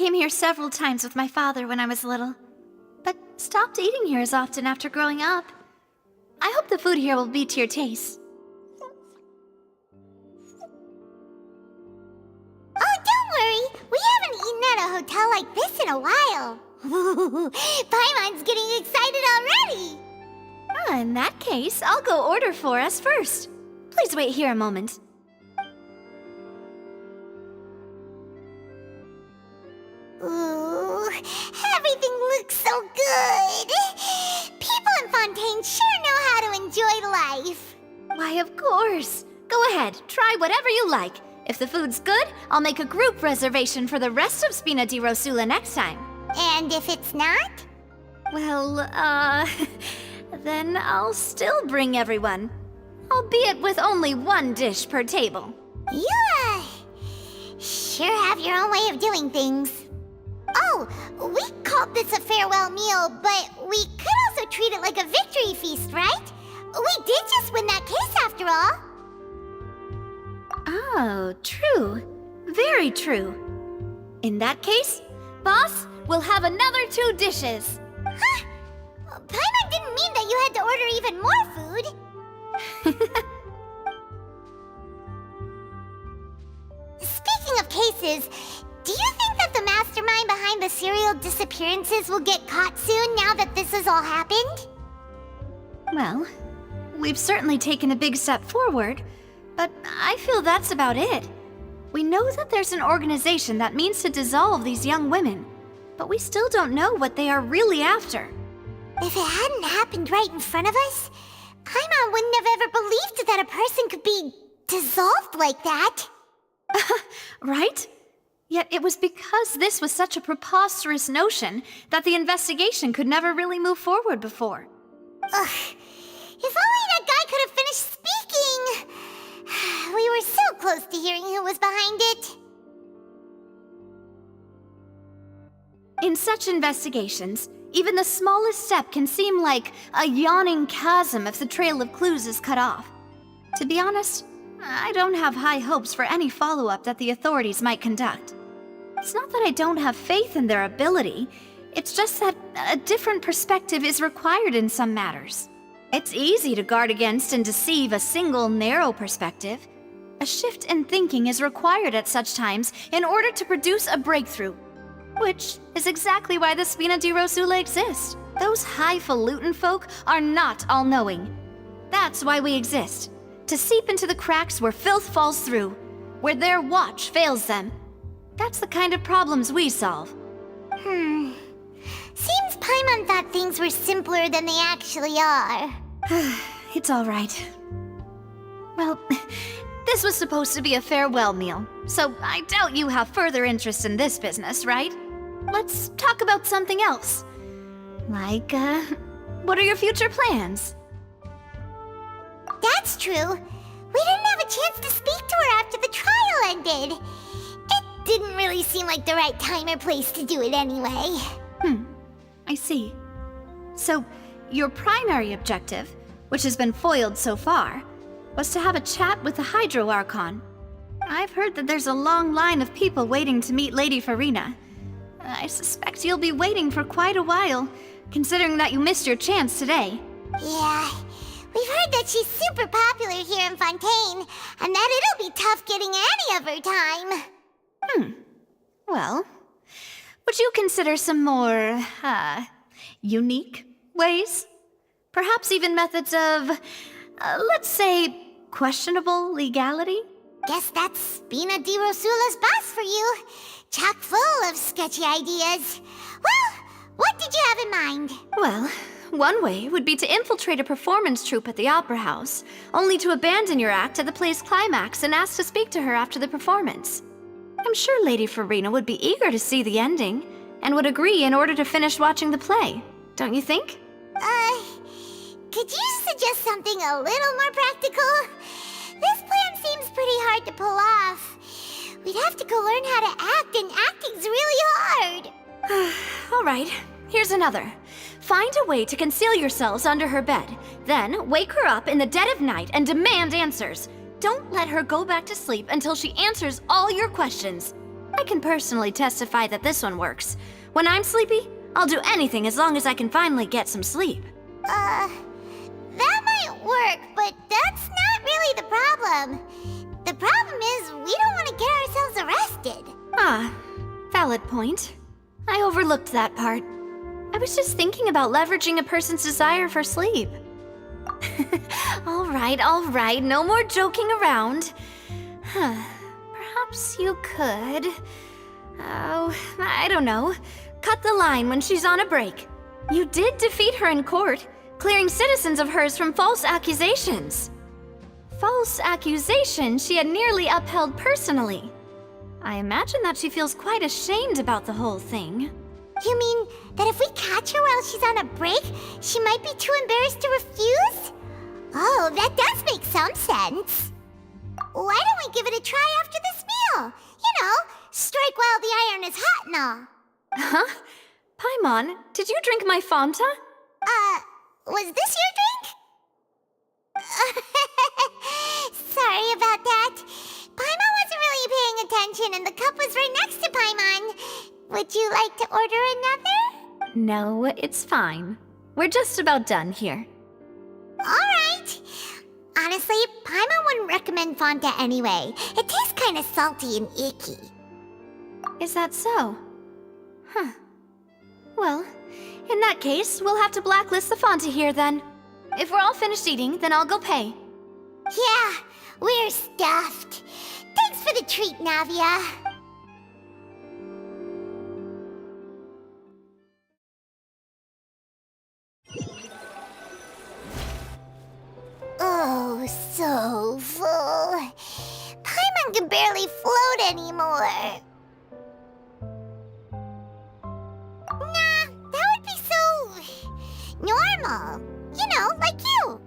came here several times with my father when I was little, but stopped eating here as often after growing up. I hope the food here will be to your taste. Oh, don't worry. We haven't eaten at a hotel like this in a while. Paimon's getting excited already. In that case, I'll go order for us first. Please wait here a moment. Ooh, everything looks so good. People in Fontaine sure know how to enjoy life. Why, of course. Go ahead, try whatever you like. If the food's good, I'll make a group reservation for the rest of Spina di Rosula next time. And if it's not? Well, then I'll still bring everyone. Albeit with only one dish per table. You, sure have your own way of doing things. Oh, we called this a farewell meal, but we could also treat it like a victory feast, right? We did just win that case after all. Oh, true. Very true. In that case, boss, we'll have another 2 dishes. Huh? Paimon didn't mean that you had to order even more food. Speaking of cases, do you think that the mastermind behind the serial disappearances will get caught soon now that this has all happened? Well, we've certainly taken a big step forward, but I feel that's about it. We know that there's an organization that means to dissolve these young women, but we still don't know what they are really after. If it hadn't happened right in front of us, Paimon wouldn't have ever believed that a person could be dissolved like that. Right? Yet it was because this was such a preposterous notion that the investigation could never really move forward before. Ugh. If only that guy could have finished speaking! We were so close to hearing who was behind it. In such investigations, even the smallest step can seem like a yawning chasm if the trail of clues is cut off. To be honest, I don't have high hopes for any follow-up that the authorities might conduct. It's not that I don't have faith in their ability, it's just that a different perspective is required in some matters. It's easy to guard against and deceive a single narrow perspective. A shift in thinking is required at such times in order to produce a breakthrough. Which is exactly why the Spina di Rosula exists. Those highfalutin folk are not all-knowing. That's why we exist. To seep into the cracks where filth falls through, where their watch fails them. That's the kind of problems we solve. Seems Paimon thought things were simpler than they actually are. It's all right. Well, this was supposed to be a farewell meal, so I doubt you have further interest in this business, right? Let's talk about something else. Like, what are your future plans? That's true. We didn't have a chance to speak to her after the trial ended. It didn't really seem like the right time or place to do it anyway. I see. So, your primary objective, which has been foiled so far, was to have a chat with the Hydro Archon. I've heard that there's a long line of people waiting to meet Lady Farina. I suspect you'll be waiting for quite a while, considering that you missed your chance today. Yeah, we've heard that she's super popular here in Fontaine, and that it'll be tough getting any of her time. Well, would you consider some more, unique ways? Perhaps even methods of, let's say, questionable legality? Guess that's Spina di Rosula's boss for you. Chock full of sketchy ideas. Well, what did you have in mind? Well, one way would be to infiltrate a performance troupe at the Opera House, only to abandon your act at the play's climax and ask to speak to her after the performance. I'm sure Lady Farina would be eager to see the ending, and would agree in order to finish watching the play, don't you think? Could you suggest something a little more practical? This plan seems pretty hard to pull off. We'd have to go learn how to act, and acting's really hard. All right, here's another. Find a way to conceal yourselves under her bed. Then wake her up in the dead of night and demand answers. Don't let her go back to sleep until she answers all your questions. I can personally testify that this one works. When I'm sleepy, I'll do anything as long as I can finally get some sleep. That might work, but that's not really the problem. The problem is we don't want to get ourselves arrested. Ah, valid point. I overlooked that part. I was just thinking about leveraging a person's desire for sleep. All right, no more joking around. Perhaps you could... Oh, I don't know. Cut the line when she's on a break. You did defeat her in court, clearing citizens of hers from false accusations. False accusations she had nearly upheld personally. I imagine that she feels quite ashamed about the whole thing. You mean that if we catch her while she's on a break, she might be too embarrassed to refuse? Oh, that does make some sense. Why don't we give it a try after this meal? You know, strike while the iron is hot and all. Huh? Paimon, did you drink my Fanta? Was this your drink? Sorry about that. Paimon wasn't really paying attention and the cup was right next to Paimon. Would you like to order another? No, it's fine. We're just about done here. Alright. Honestly, Paimon wouldn't recommend Fanta anyway. It tastes kind of salty and icky. Is that so? Huh. Well, in that case, we'll have to blacklist the Fanta here then. If we're all finished eating, then I'll go pay. Yeah, we're stuffed. Thanks for the treat, Navia. Oh, so full. Paimon can barely float anymore. Nah, that would be so... normal. You know, like you.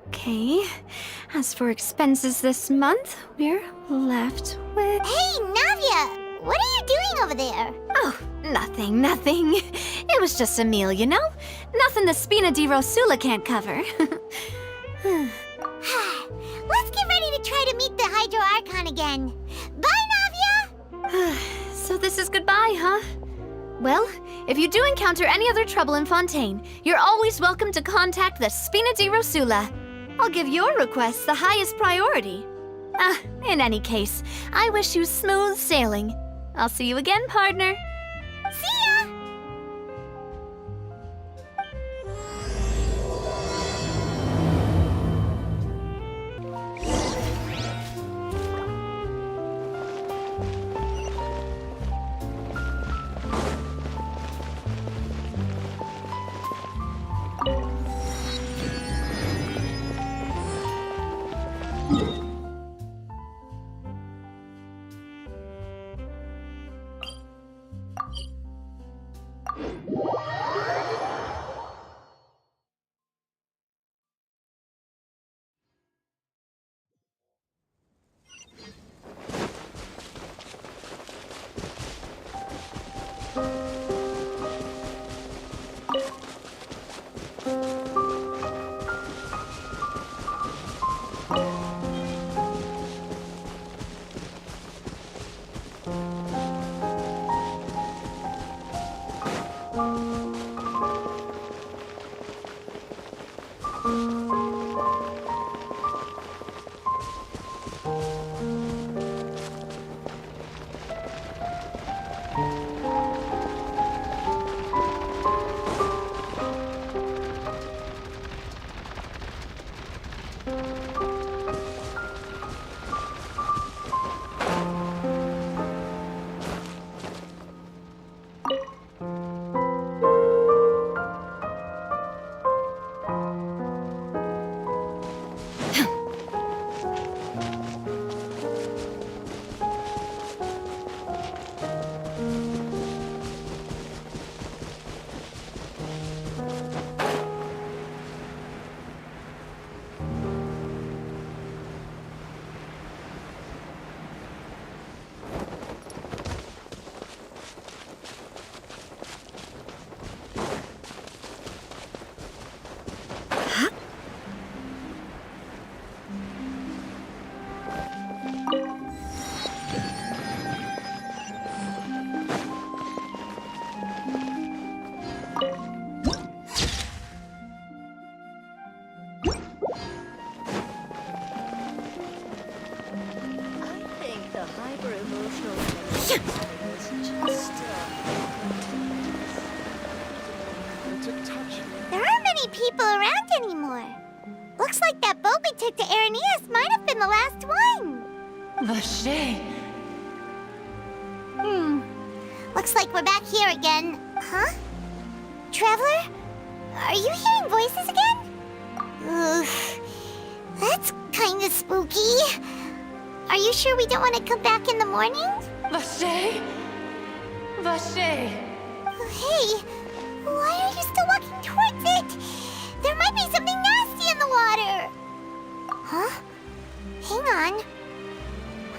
Okay. As for expenses this month, we're left with... Hey, Navia! What are you doing over there? Oh, nothing. It was just a meal, you know? Nothing the Spina di Rosula can't cover. Let's get ready to try to meet the Hydro Archon again. Bye, Navia! So this is goodbye, huh? Well, if you do encounter any other trouble in Fontaine, you're always welcome to contact the Spina di Rosula. I'll give your request the highest priority. In any case, I wish you smooth sailing. I'll see you again, partner. See ya! There aren't many people around anymore. Looks like that boat we took to Araneas might have been the last one. Vache. Looks like we're back here again. Huh? Traveler? Are you hearing voices again? Ugh. That's kinda spooky. Are you sure we don't want to come back in the morning? Vache? Vache. Hey, why are you still walking towards it? There might be something nasty in the water. Huh? Hang on.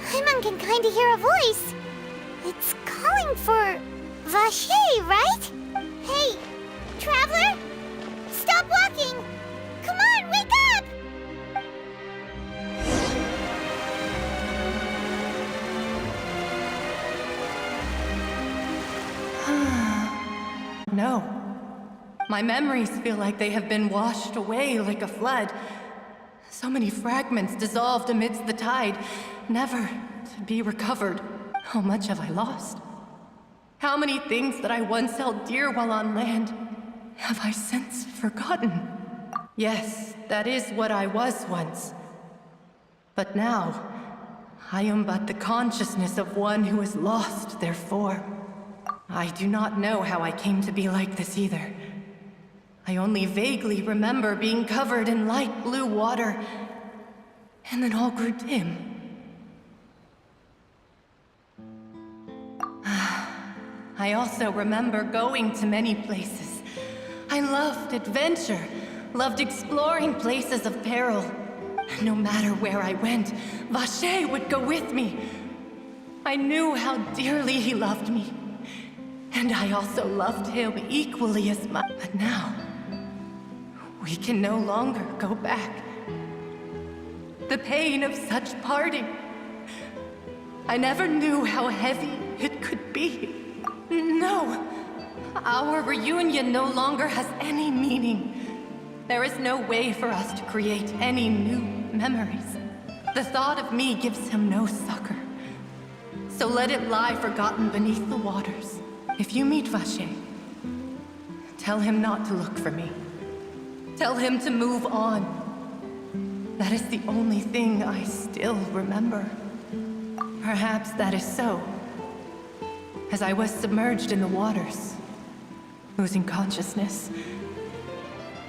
Paimon can kinda hear a voice. It's calling for Vache, right? Hey, Traveler! Stop walking! Come on, wake up! No. My memories feel like they have been washed away like a flood. So many fragments dissolved amidst the tide, never to be recovered. How much have I lost? How many things that I once held dear while on land have I since forgotten? Yes, that is what I was once. But now, I am but the consciousness of one who has lost their form. I do not know how I came to be like this either. I only vaguely remember being covered in light blue water, and then all grew dim. I also remember going to many places. I loved adventure, loved exploring places of peril. No matter where I went, Vache would go with me. I knew how dearly he loved me. And I also loved him equally as much. But now, we can no longer go back. The pain of such parting. I never knew how heavy it could be. No, our reunion no longer has any meaning. There is no way for us to create any new memories. The thought of me gives him no succor. So let it lie forgotten beneath the waters. If you meet Vache, tell him not to look for me. Tell him to move on. That is the only thing I still remember. Perhaps that is so. As I was submerged in the waters, losing consciousness,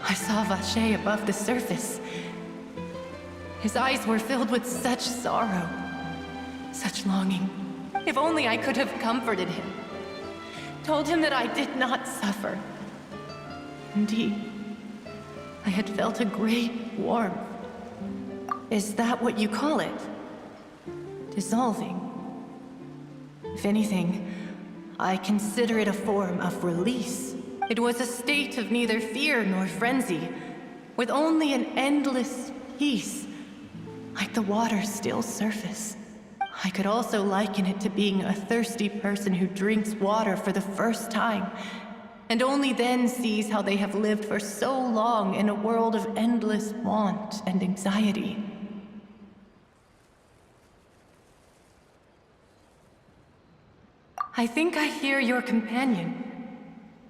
I saw Vache above the surface. His eyes were filled with such sorrow, such longing. If only I could have comforted him. Told him that I did not suffer. Indeed, I had felt a great warmth. Is that what you call it? Dissolving? If anything, I consider it a form of release. It was a state of neither fear nor frenzy, with only an endless peace, like the water's still surface. I could also liken it to being a thirsty person who drinks water for the first time, and only then sees how they have lived for so long in a world of endless want and anxiety. I think I hear your companion.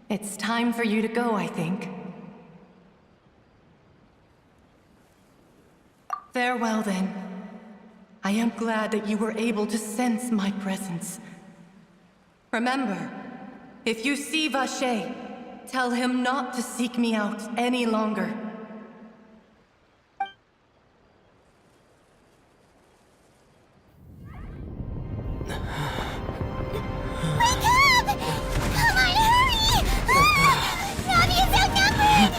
It's time for you to go, I think. Farewell, then. I am glad that you were able to sense my presence. Remember, if you see Vache, tell him not to seek me out any longer. Wake up! Come on, hurry! Navi is outnumbered!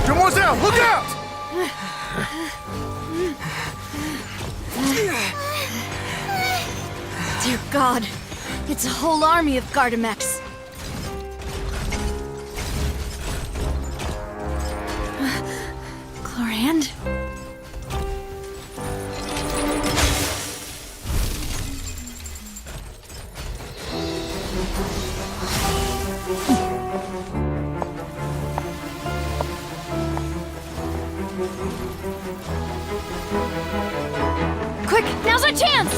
Demoiselle, look out! Dear God, it's a whole army of Gardamex. Chlorand? Quick, now's our chance!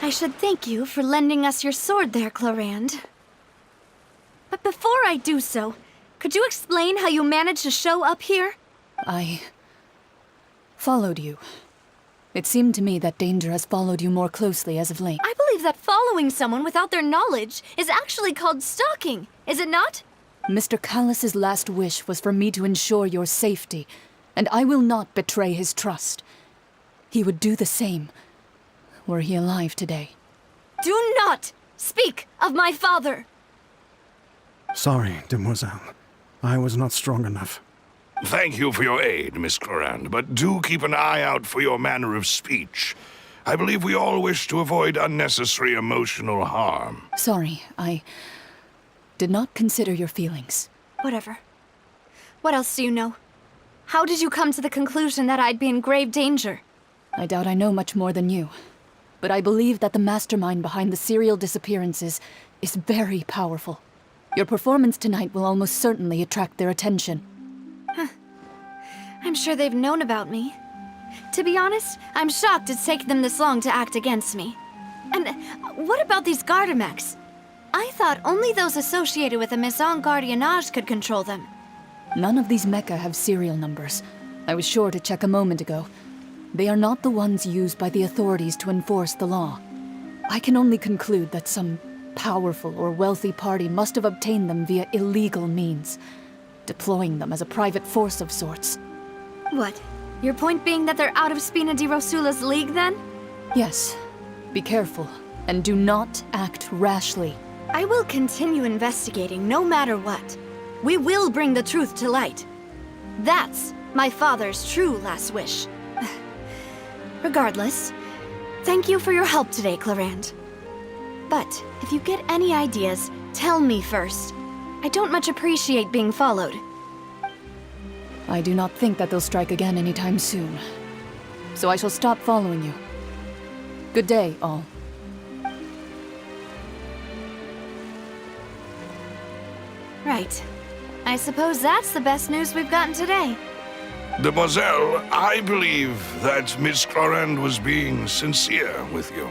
I should thank you for lending us your sword there, Clarand. But before I do so, could you explain how you managed to show up here? I followed you. It seemed to me that danger has followed you more closely as of late. I believe that following someone without their knowledge is actually called stalking, is it not? Mr. Callus's last wish was for me to ensure your safety, and I will not betray his trust. He would do the same, were he alive today. Do not speak of my father! Sorry, demoiselle. I was not strong enough. Thank you for your aid, Miss Clarand, but do keep an eye out for your manner of speech. I believe we all wish to avoid unnecessary emotional harm. Sorry, I did not consider your feelings. Whatever. What else do you know? How did you come to the conclusion that I'd be in grave danger? I doubt I know much more than you, but I believe that the mastermind behind the serial disappearances is very powerful. Your performance tonight will almost certainly attract their attention. I'm sure they've known about me. To be honest, I'm shocked it's taken them this long to act against me. And what about these Gardamex? I thought only those associated with the Maison Gardiennage could control them. None of these mecha have serial numbers. I was sure to check a moment ago. They are not the ones used by the authorities to enforce the law. I can only conclude that some powerful or wealthy party must have obtained them via illegal means, deploying them as a private force of sorts. What? Your point being that they're out of Spina di Rosula's league, then? Yes. Be careful, and do not act rashly. I will continue investigating no matter what. We will bring the truth to light. That's my father's true last wish. Regardless, thank you for your help today, Clarand. But if you get any ideas, tell me first. I don't much appreciate being followed. I do not think that they'll strike again anytime soon. So I shall stop following you. Good day, all. Right. I suppose that's the best news we've gotten today. Demoiselle, I believe that Miss Clarand was being sincere with you.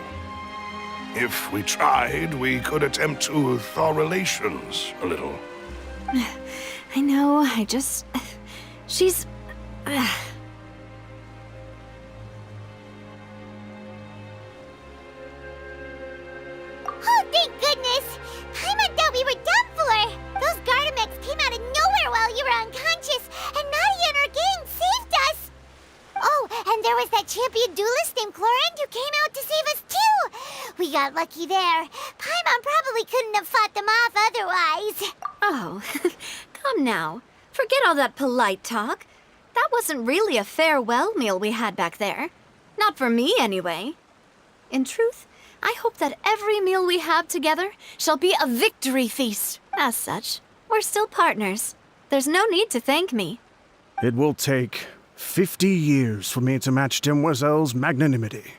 If we tried, we could attempt to thaw relations a little. I know, she's... Oh, thank goodness! Paimon thought we were done for! Those Gardamex came out of nowhere while you were unconscious, and Nadia and her gang saved us! Oh, and there was that champion duelist named Clarand who came out to save us too! We got lucky there. Paimon probably couldn't have fought them off otherwise. Oh, come now. Forget all that polite talk. That wasn't really a farewell meal we had back there. Not for me, anyway. In truth, I hope that every meal we have together shall be a victory feast. As such, we're still partners. There's no need to thank me. It will take 50 years for me to match Demoiselle's magnanimity.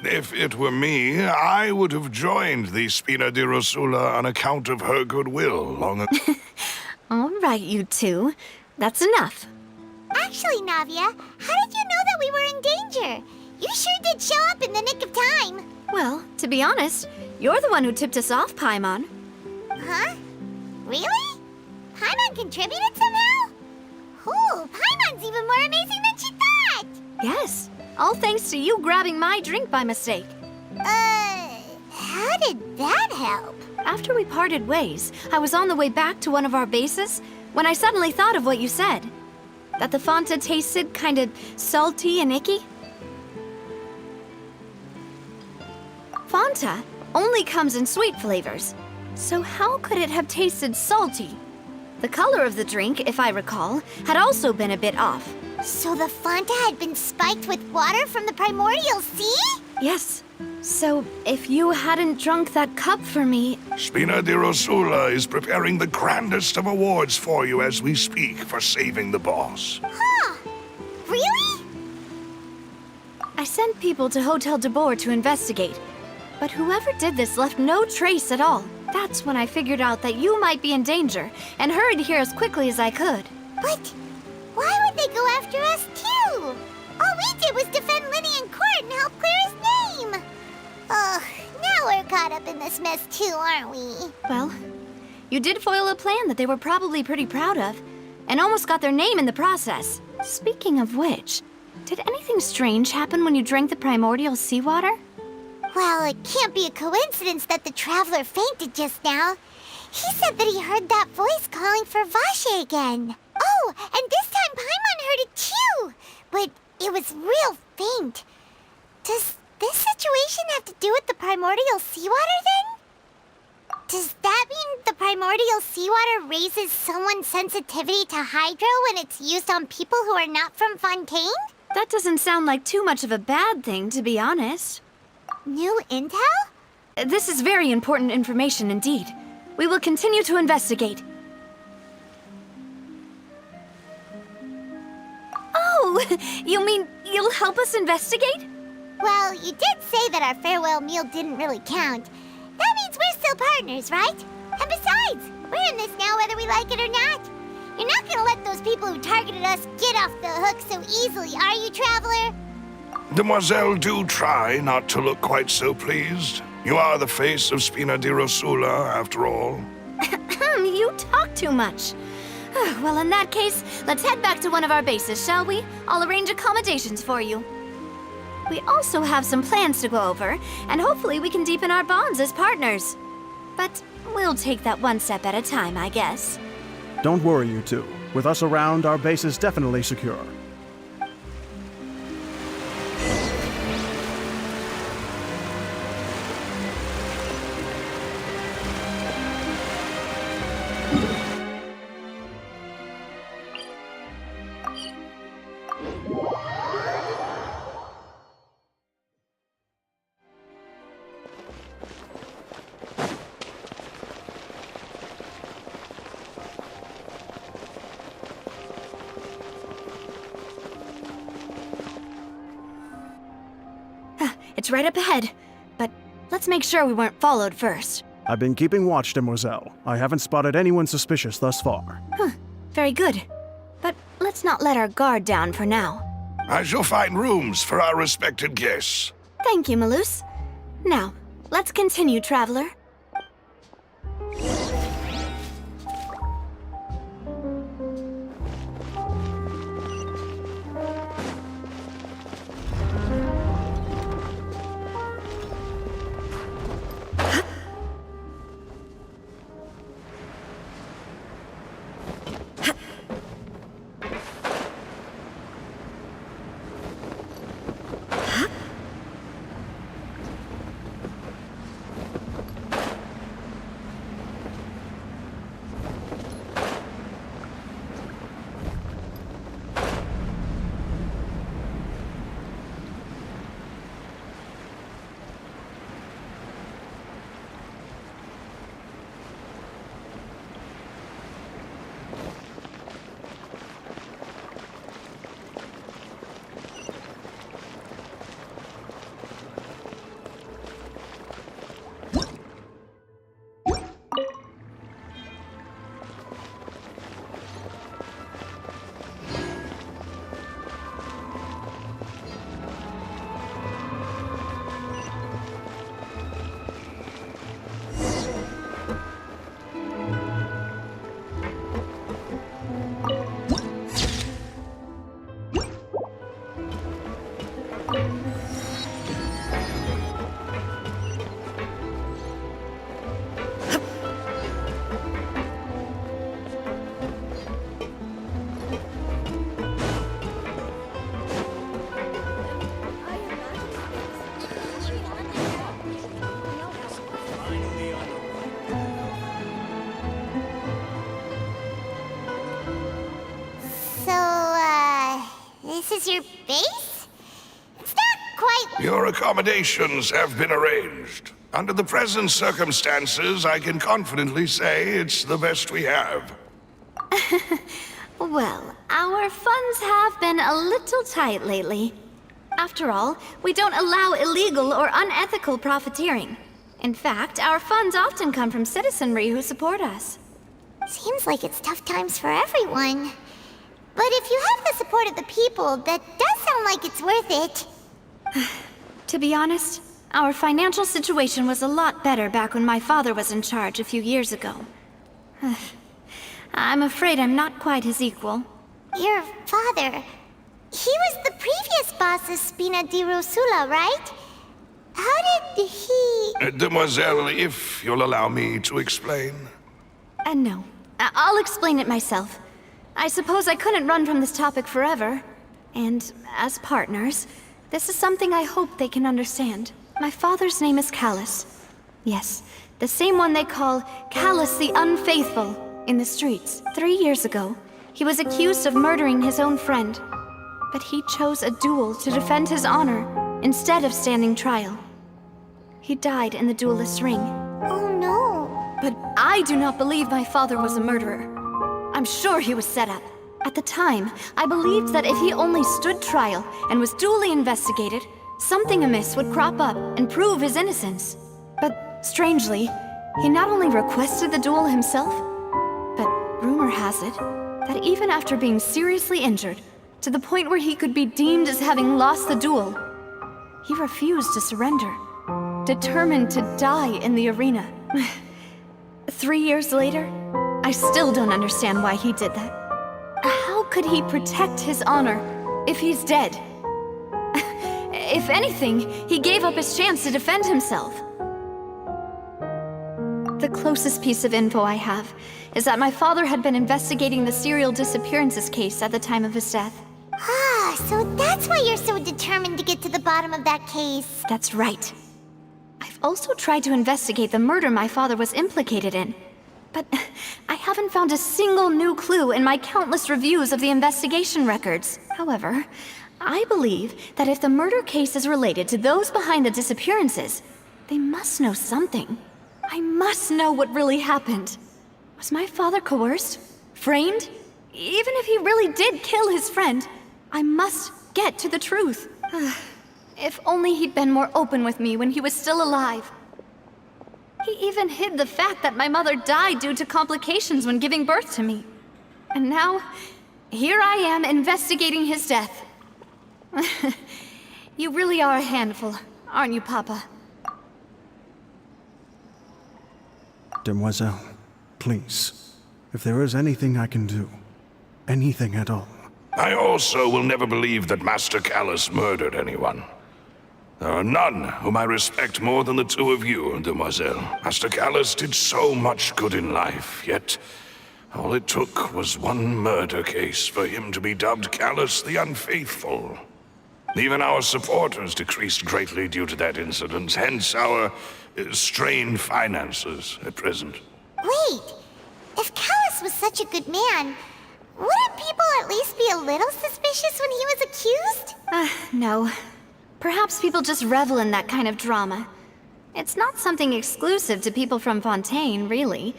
If it were me, I would have joined the Spina di Rosula on account of her goodwill long ago. All right, you two. That's enough. Actually, Navia, how did you know that we were in danger? You sure did show up in the nick of time. Well, to be honest, you're the one who tipped us off, Paimon. Huh? Really? Paimon contributed somehow? Ooh, Paimon's even more amazing than she thought! Yes, all thanks to you grabbing my drink by mistake. How How did that help? After we parted ways, I was on the way back to one of our bases when I suddenly thought of what you said. That the Fanta tasted kind of salty and icky. Fanta only comes in sweet flavors, so how could it have tasted salty? The color of the drink, if I recall, had also been a bit off. So the Fanta had been spiked with water from the primordial sea? Yes. So, if you hadn't drunk that cup for me... Spina di Rosula is preparing the grandest of awards for you as we speak for saving the boss. Huh. Really? I sent people to Hotel de Boer to investigate, but whoever did this left no trace at all. That's when I figured out that you might be in danger and hurried here as quickly as I could. But why would they go after us too? All we did was defend Lenny in court and help clear his name. Ugh, now we're caught up in this mess too, aren't we? Well, you did foil a plan that they were probably pretty proud of, and almost got their name in the process. Speaking of which, did anything strange happen when you drank the primordial seawater? Well, it can't be a coincidence that the traveler fainted just now. He said that he heard that voice calling for Vache again. Oh, and this time Paimon heard it too, but it was real faint. Does this situation have to do with the primordial seawater then? Does that mean the primordial seawater raises someone's sensitivity to hydro when it's used on people who are not from Fontaine? That doesn't sound like too much of a bad thing, to be honest. New intel? This is very important information indeed. We will continue to investigate. Oh, you mean you'll help us investigate? Well, you did say that our farewell meal didn't really count. That means we're still partners, right? And besides, we're in this now whether we like it or not. You're not gonna let those people who targeted us get off the hook so easily, are you, Traveler? Demoiselle, do try not to look quite so pleased. You are the face of Spina di Rosula, after all. You talk too much. Well, in that case, let's head back to one of our bases, shall we? I'll arrange accommodations for you. We also have some plans to go over, and hopefully we can deepen our bonds as partners. But we'll take that one step at a time, I guess. Don't worry, you two. With us around, our base is definitely secure. It's right up ahead, but let's make sure we weren't followed first. I've been keeping watch, Demoiselle. I haven't spotted anyone suspicious thus far. Very good. But let's not let our guard down for now. I shall find rooms for our respected guests. Thank you, Malus. Now, let's continue, Traveler. is your base? It's not quite... Your accommodations have been arranged. Under the present circumstances, I can confidently say it's the best we have. Well, our funds have been a little tight lately. After all, we don't allow illegal or unethical profiteering. In fact, our funds often come from citizenry who support us. Seems like it's tough times for everyone. But if you have the support of the people, that does sound like it's worth it. To be honest, our financial situation was a lot better back when my father was in charge a few years ago. I'm afraid I'm not quite his equal. Your father... he was the previous boss of Spina di Rosula, right? How did he... Demoiselle, if you'll allow me to explain. No. I'll explain it myself. I suppose I couldn't run from this topic forever. And as partners, this is something I hope they can understand. My father's name is Callus. Yes, the same one they call Callus the Unfaithful in the streets. 3 years ago, he was accused of murdering his own friend. But he chose a duel to defend his honor instead of standing trial. He died in the duelist's ring. Oh no. But I do not believe my father was a murderer. I'm sure he was set up. At the time, I believed that if he only stood trial and was duly investigated, something amiss would crop up and prove his innocence. But strangely, he not only requested the duel himself, but rumor has it that even after being seriously injured, to the point where he could be deemed as having lost the duel, he refused to surrender, determined to die in the arena. 3 years later, I still don't understand why he did that. How could he protect his honor if he's dead? If anything, he gave up his chance to defend himself. The closest piece of info I have is that my father had been investigating the serial disappearances case at the time of his death. Ah, so that's why you're so determined to get to the bottom of that case. That's right. I've also tried to investigate the murder my father was implicated in, but I haven't found a single new clue in my countless reviews of the investigation records. However, I believe that if the murder case is related to those behind the disappearances, they must know something. I must know what really happened. Was my father coerced? Framed? Even if he really did kill his friend, I must get to the truth. If only he'd been more open with me when he was still alive. He even hid the fact that my mother died due to complications when giving birth to me. And now, here I am investigating his death. You really are a handful, aren't you, Papa? Demoiselle, please, if there is anything I can do, anything at all. I also will never believe that Master Callus murdered anyone. There are none whom I respect more than the two of you, Demoiselle. Master Callus did so much good in life, yet all it took was one murder case for him to be dubbed Callus the Unfaithful. Even our supporters decreased greatly due to that incident, hence our strained finances at present. Wait, if Callus was such a good man, wouldn't people at least be a little suspicious when he was accused? No. Perhaps people just revel in that kind of drama. It's not something exclusive to people from Fontaine, really.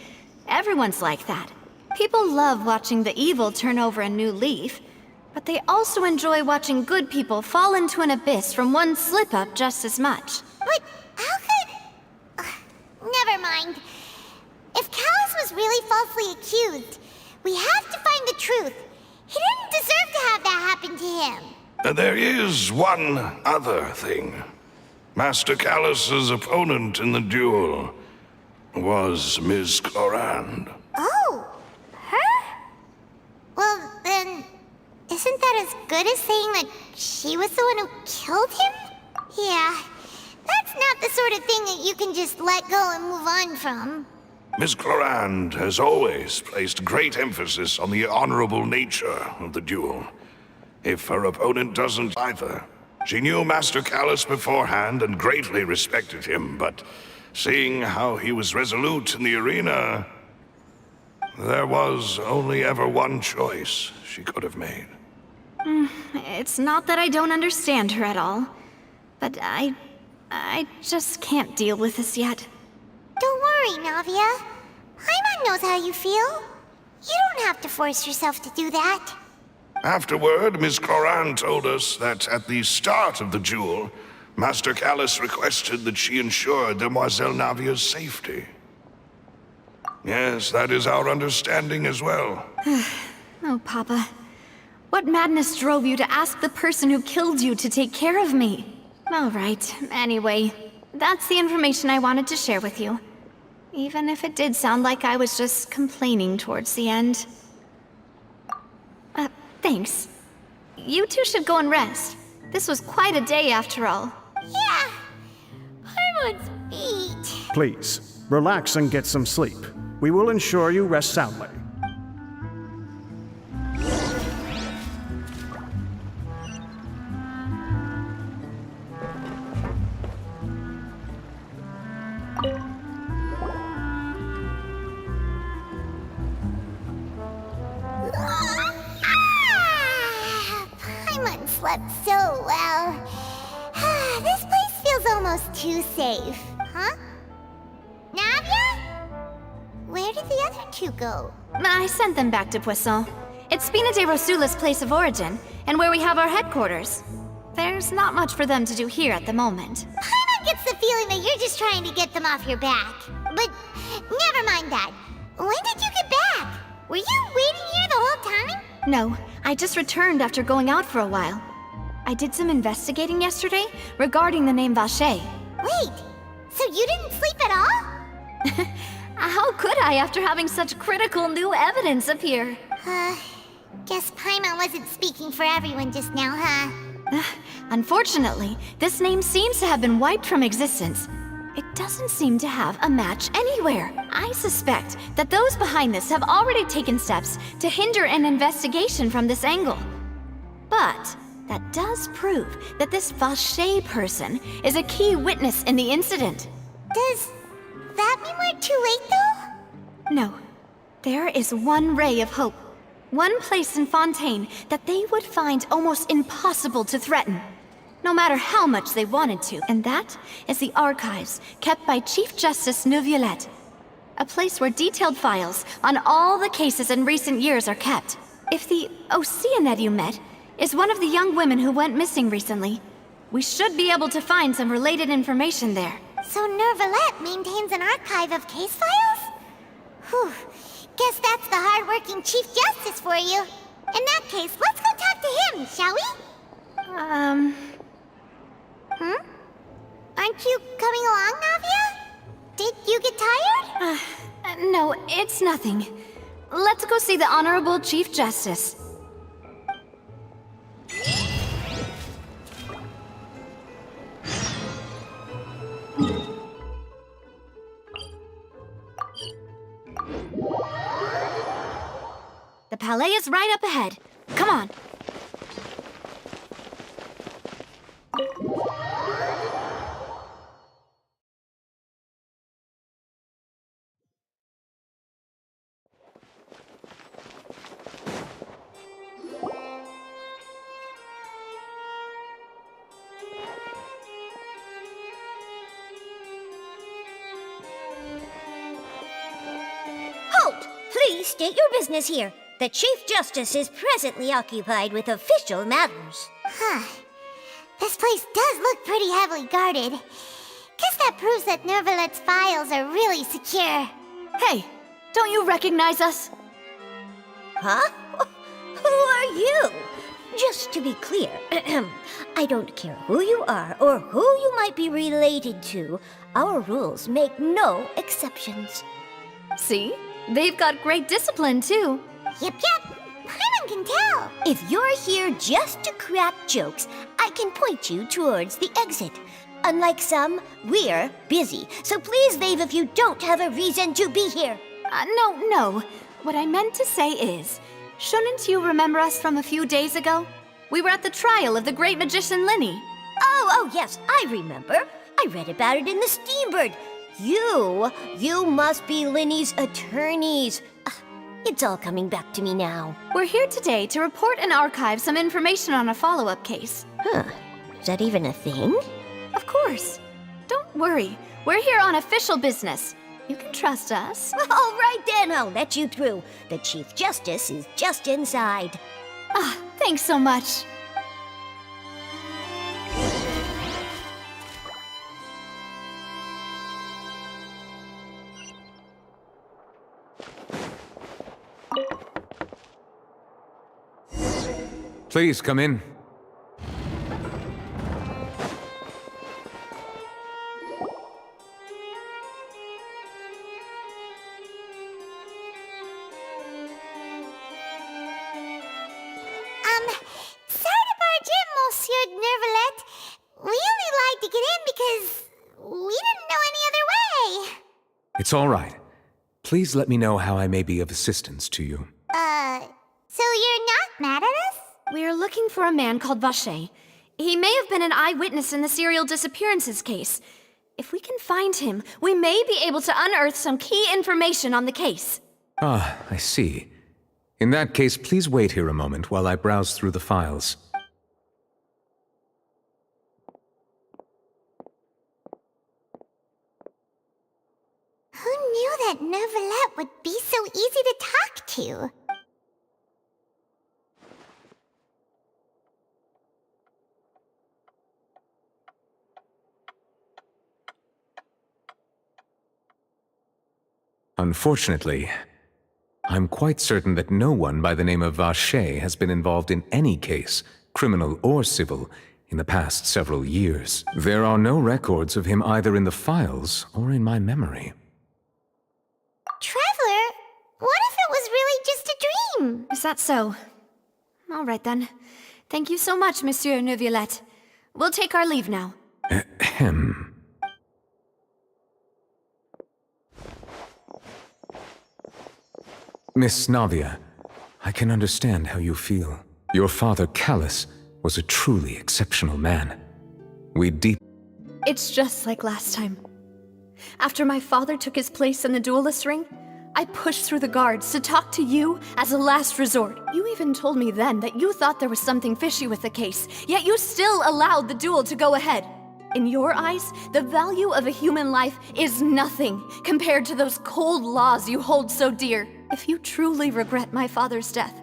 Everyone's like that. People love watching the evil turn over a new leaf, but they also enjoy watching good people fall into an abyss from one slip-up just as much. But how could... never mind. If Callus was really falsely accused, we have to find the truth. He didn't deserve to have that happen to him. There is one other thing. Master Callus's opponent in the duel was Ms. Clorand. Oh, her? Well, then, isn't that as good as saying that she was the one who killed him? Yeah, that's not the sort of thing that you can just let go and move on from. Ms. Clorand has always placed great emphasis on the honorable nature of the duel. If her opponent doesn't either. She knew Master Callus beforehand and greatly respected him, but seeing how he was resolute in the arena, there was only ever one choice she could have made. It's not that I don't understand her at all, but I just can't deal with this yet. Don't worry, Navia. Paimon knows how you feel. You don't have to force yourself to do that. Afterward, Miss Cloran told us that at the start of the duel, Master Callus requested that she ensure Demoiselle Navia's safety. Yes, that is our understanding as well. Oh, Papa. What madness drove you to ask the person who killed you to take care of me? All right, anyway, that's the information I wanted to share with you. Even if it did sound like I was just complaining towards the end. Thanks. You two should go and rest. This was quite a day after all. Yeah. Paimon's feet. Please, relax and get some sleep. We will ensure you rest soundly. Paimon slept so well. This place feels almost too safe. Huh? Navia? Where did the other two go? I sent them back to Poisson. It's Spina de Rosula's place of origin, and where we have our headquarters. There's not much for them to do here at the moment. Paimon gets the feeling that you're just trying to get them off your back. But never mind that. When did you get back? Were you waiting here the whole time? No, I just returned after going out for a while. I did some investigating yesterday regarding the name Vache. Wait, so you didn't sleep at all? How could I after having such critical new evidence appear? Guess Paimon wasn't speaking for everyone just now, huh? Unfortunately, this name seems to have been wiped from existence. It doesn't seem to have a match anywhere. I suspect that those behind this have already taken steps to hinder an investigation from this angle. But that does prove that this Vache person is a key witness in the incident. Does that mean we're too late, though? No. There is one ray of hope. One place in Fontaine that they would find almost impossible to threaten, no matter how much they wanted to. And that is the archives kept by Chief Justice Neuvillette. A place where detailed files on all the cases in recent years are kept. If the Oceanette you met is one of the young women who went missing recently, we should be able to find some related information there. So Neuvillette maintains an archive of case files? Whew. Guess that's the hard-working Chief Justice for you. In that case, let's go talk to him, shall we? Aren't you coming along, Navia? Did you get tired? No, it's nothing. Let's go see the Honorable Chief Justice. The Palais is right up ahead. Come on. Halt! Please state your business here. The Chief Justice is presently occupied with official matters. This place does look pretty heavily guarded. Guess that proves that Neuvillette's files are really secure. Hey, don't you recognize us? Huh? Who are you? Just to be clear, I don't care who you are or who you might be related to. Our rules make no exceptions. See? They've got great discipline, too. Yep. Paimon can tell. If you're here just to crack jokes, I can point you towards the exit. Unlike some, we're busy, so please leave if you don't have a reason to be here. No. What I meant to say is, shouldn't you remember us from a few days ago? We were at the trial of the great magician Linny. Oh, yes, I remember. I read about it in the Steambird. You must be Linny's attorneys. It's all coming back to me now. We're here today to report and archive some information on a follow-up case. Huh. Is that even a thing? Of course. Don't worry. We're here on official business. You can trust us. All right then, I'll let you through. The Chief Justice is just inside. Ah, thanks so much. Please come in. Sorry to barge in, Monsieur Nervalet. We only lied to get in because we didn't know any other way. It's all right. Please let me know how I may be of assistance to you. So you're not mad at us? We're looking for a man called Vacher. He may have been an eyewitness in the serial disappearances case. If we can find him, we may be able to unearth some key information on the case. Ah, I see. In that case, please wait here a moment while I browse through the files. Who knew that Nervalet would be so easy to talk to? Unfortunately, I'm quite certain that no one by the name of Vacher has been involved in any case, criminal or civil, in the past several years. There are no records of him either in the files or in my memory. Traveler, what if it was really just a dream? Is that so? All right then. Thank you so much, Monsieur Neuvillette. We'll take our leave now. Ahem. Miss Navia, I can understand how you feel. Your father, Callus, was a truly exceptional man. It's just like last time. After my father took his place in the duelist ring, I pushed through the guards to talk to you as a last resort. You even told me then that you thought there was something fishy with the case, yet you still allowed the duel to go ahead. In your eyes, the value of a human life is nothing compared to those cold laws you hold so dear. If you truly regret my father's death,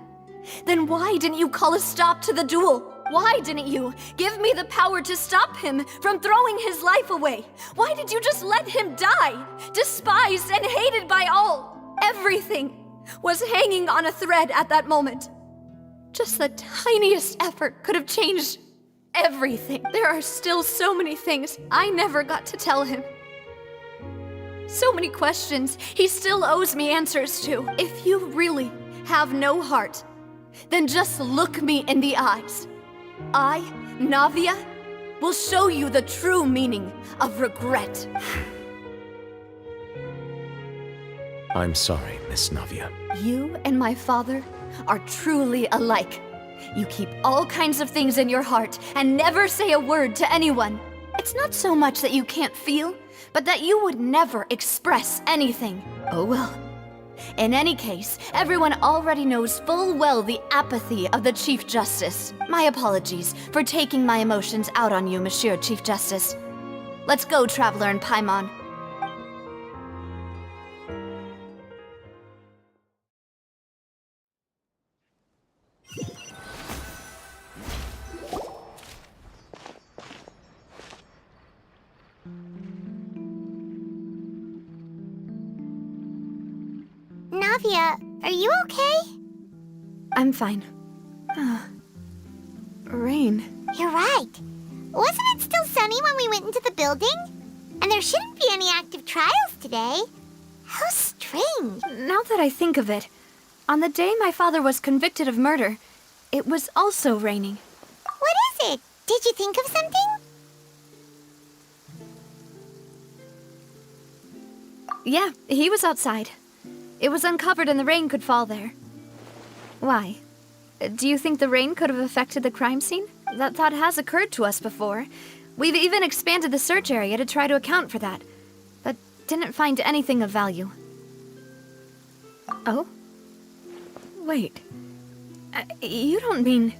then why didn't you call a stop to the duel? Why didn't you give me the power to stop him from throwing his life away? Why did you just let him die, despised and hated by all? Everything was hanging on a thread at that moment. Just the tiniest effort could have changed everything. There are still so many things I never got to tell him. So many questions he still owes me answers to. If you really have no heart, then just look me in the eyes. I, Navia, will show you the true meaning of regret. I'm sorry, Miss Navia. You and my father are truly alike. You keep all kinds of things in your heart and never say a word to anyone. It's not so much that you can't feel, but that you would never express anything. Oh well. In any case, everyone already knows full well the apathy of the Chief Justice. My apologies for taking my emotions out on you, Monsieur Chief Justice. Let's go, Traveler and Paimon. Navia, are you okay? I'm fine. Rain. You're right. Wasn't it still sunny when we went into the building? And there shouldn't be any active trials today. How strange. Now that I think of it, on the day my father was convicted of murder, it was also raining. What is it? Did you think of something? Yeah, he was outside. It was uncovered and the rain could fall there. Why? Do you think the rain could have affected the crime scene? That thought has occurred to us before. We've even expanded the search area to try to account for that, but didn't find anything of value. Oh? Wait. You don't mean...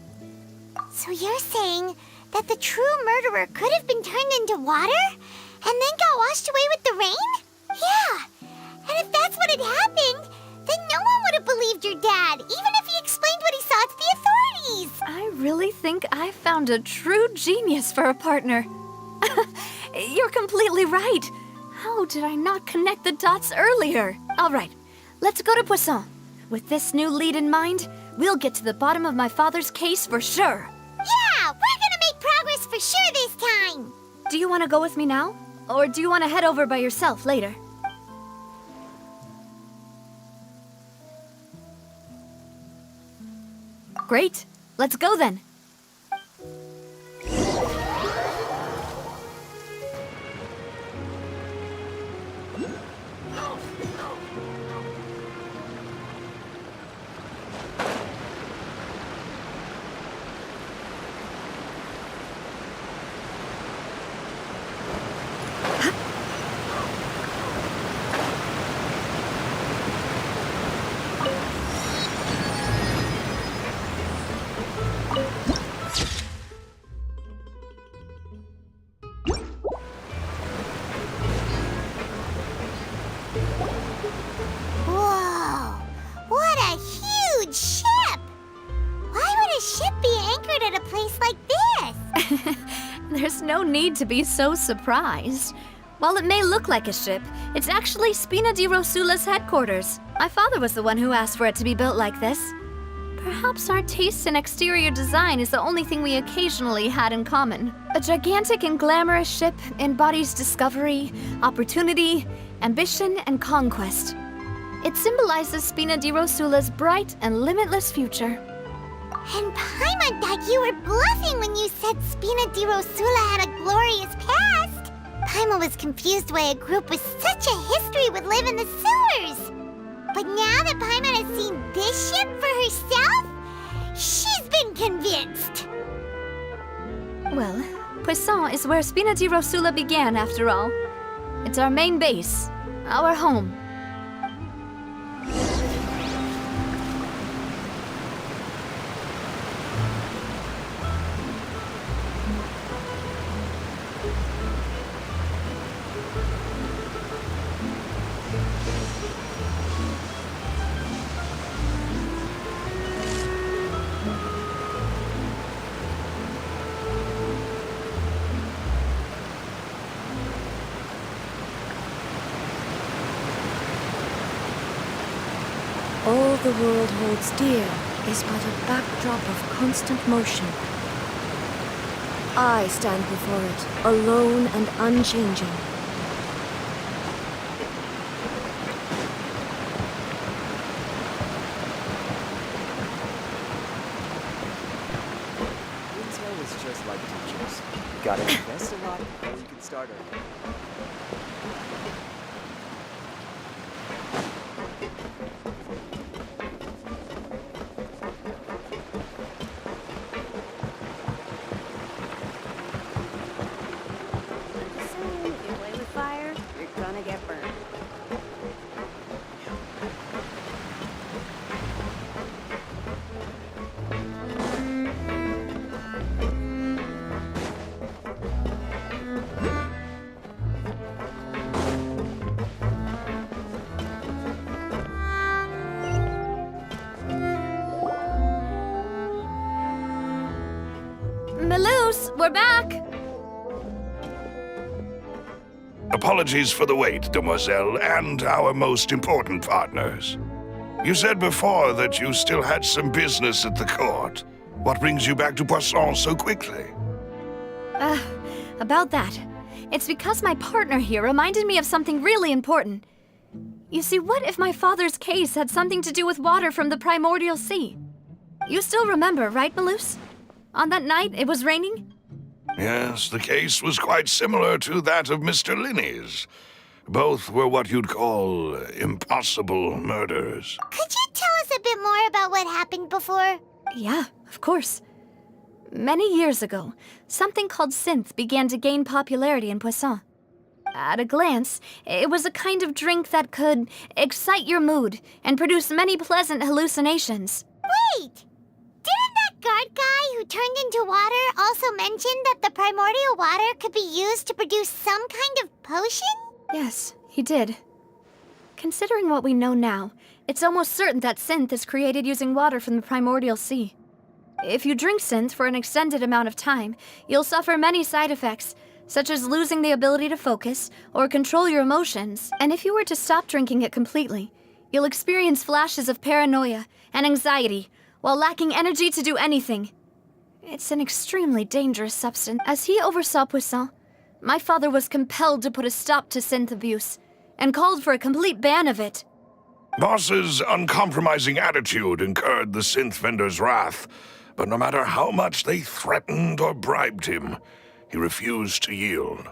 So you're saying that the true murderer could have been turned into water and then got washed away with the rain? Yeah. And if that's what had happened, then no one would have believed your dad, even if he explained what he saw to the authorities. I really think I found a true genius for a partner. You're completely right. How did I not connect the dots earlier? All right, let's go to Poisson. With this new lead in mind, we'll get to the bottom of my father's case for sure. Yeah, we're gonna make progress for sure this time. Do you want to go with me now? Or do you want to head over by yourself later? Great. Let's go then. Whoa, what a huge ship! Why would a ship be anchored at a place like this? There's no need to be so surprised. While it may look like a ship, it's actually Spina di Rosula's headquarters. My father was the one who asked for it to be built like this. Perhaps our taste in exterior design is the only thing we occasionally had in common. A gigantic and glamorous ship embodies discovery, opportunity, ambition, and conquest. It symbolizes Spina di Rosula's bright and limitless future. And Paimon thought you were bluffing when you said Spina di Rosula had a glorious past. Paimon was confused why a group with such a history would live in the sewers. But now that Paimon has seen this ship for herself, she's been convinced. Well, Poisson is where Spina di Rosula began, after all. It's our main base, our home. All the world holds dear is but a backdrop of constant motion. I stand before it, alone and unchanging. Intel is just like teachers. Gotta invest a lot before you can start earning. Melus, we're back! Apologies for the wait, demoiselle, and our most important partners. You said before that you still had some business at the court. What brings you back to Poisson so quickly? About that. It's because my partner here reminded me of something really important. You see, what if my father's case had something to do with water from the primordial sea? You still remember, right, Melus? On that night, it was raining? Yes, the case was quite similar to that of Mr. Linney's. Both were what you'd call impossible murders. Could you tell us a bit more about what happened before? Yeah, of course. Many years ago, something called synth began to gain popularity in Poisson. At a glance, it was a kind of drink that could excite your mood and produce many pleasant hallucinations. Wait! Didn't that guard guy who turned into water also mention that the primordial water could be used to produce some kind of potion? Yes, he did. Considering what we know now, it's almost certain that synth is created using water from the primordial sea. If you drink synth for an extended amount of time, you'll suffer many side effects, such as losing the ability to focus or control your emotions. And if you were to stop drinking it completely, you'll experience flashes of paranoia and anxiety while lacking energy to do anything. It's an extremely dangerous substance. As he oversaw Poisson, my father was compelled to put a stop to synth abuse and called for a complete ban of it. Boss's uncompromising attitude incurred the synth vendor's wrath, but no matter how much they threatened or bribed him, he refused to yield.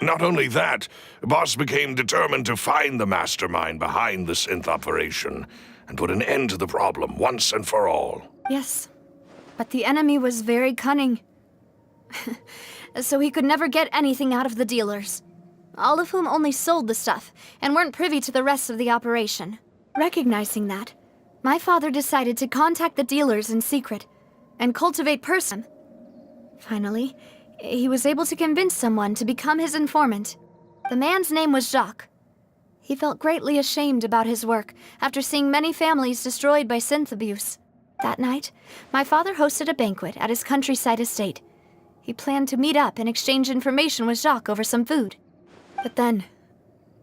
Not only that, Boss became determined to find the mastermind behind the synth operation and put an end to the problem once and for all. Yes, but the enemy was very cunning. So he could never get anything out of the dealers, all of whom only sold the stuff and weren't privy to the rest of the operation. Recognizing that, my father decided to contact the dealers in secret and cultivate person. Finally, he was able to convince someone to become his informant. The man's name was Jacques. He felt greatly ashamed about his work after seeing many families destroyed by synth abuse. That night, my father hosted a banquet at his countryside estate. He planned to meet up and exchange information with Jacques over some food. But then,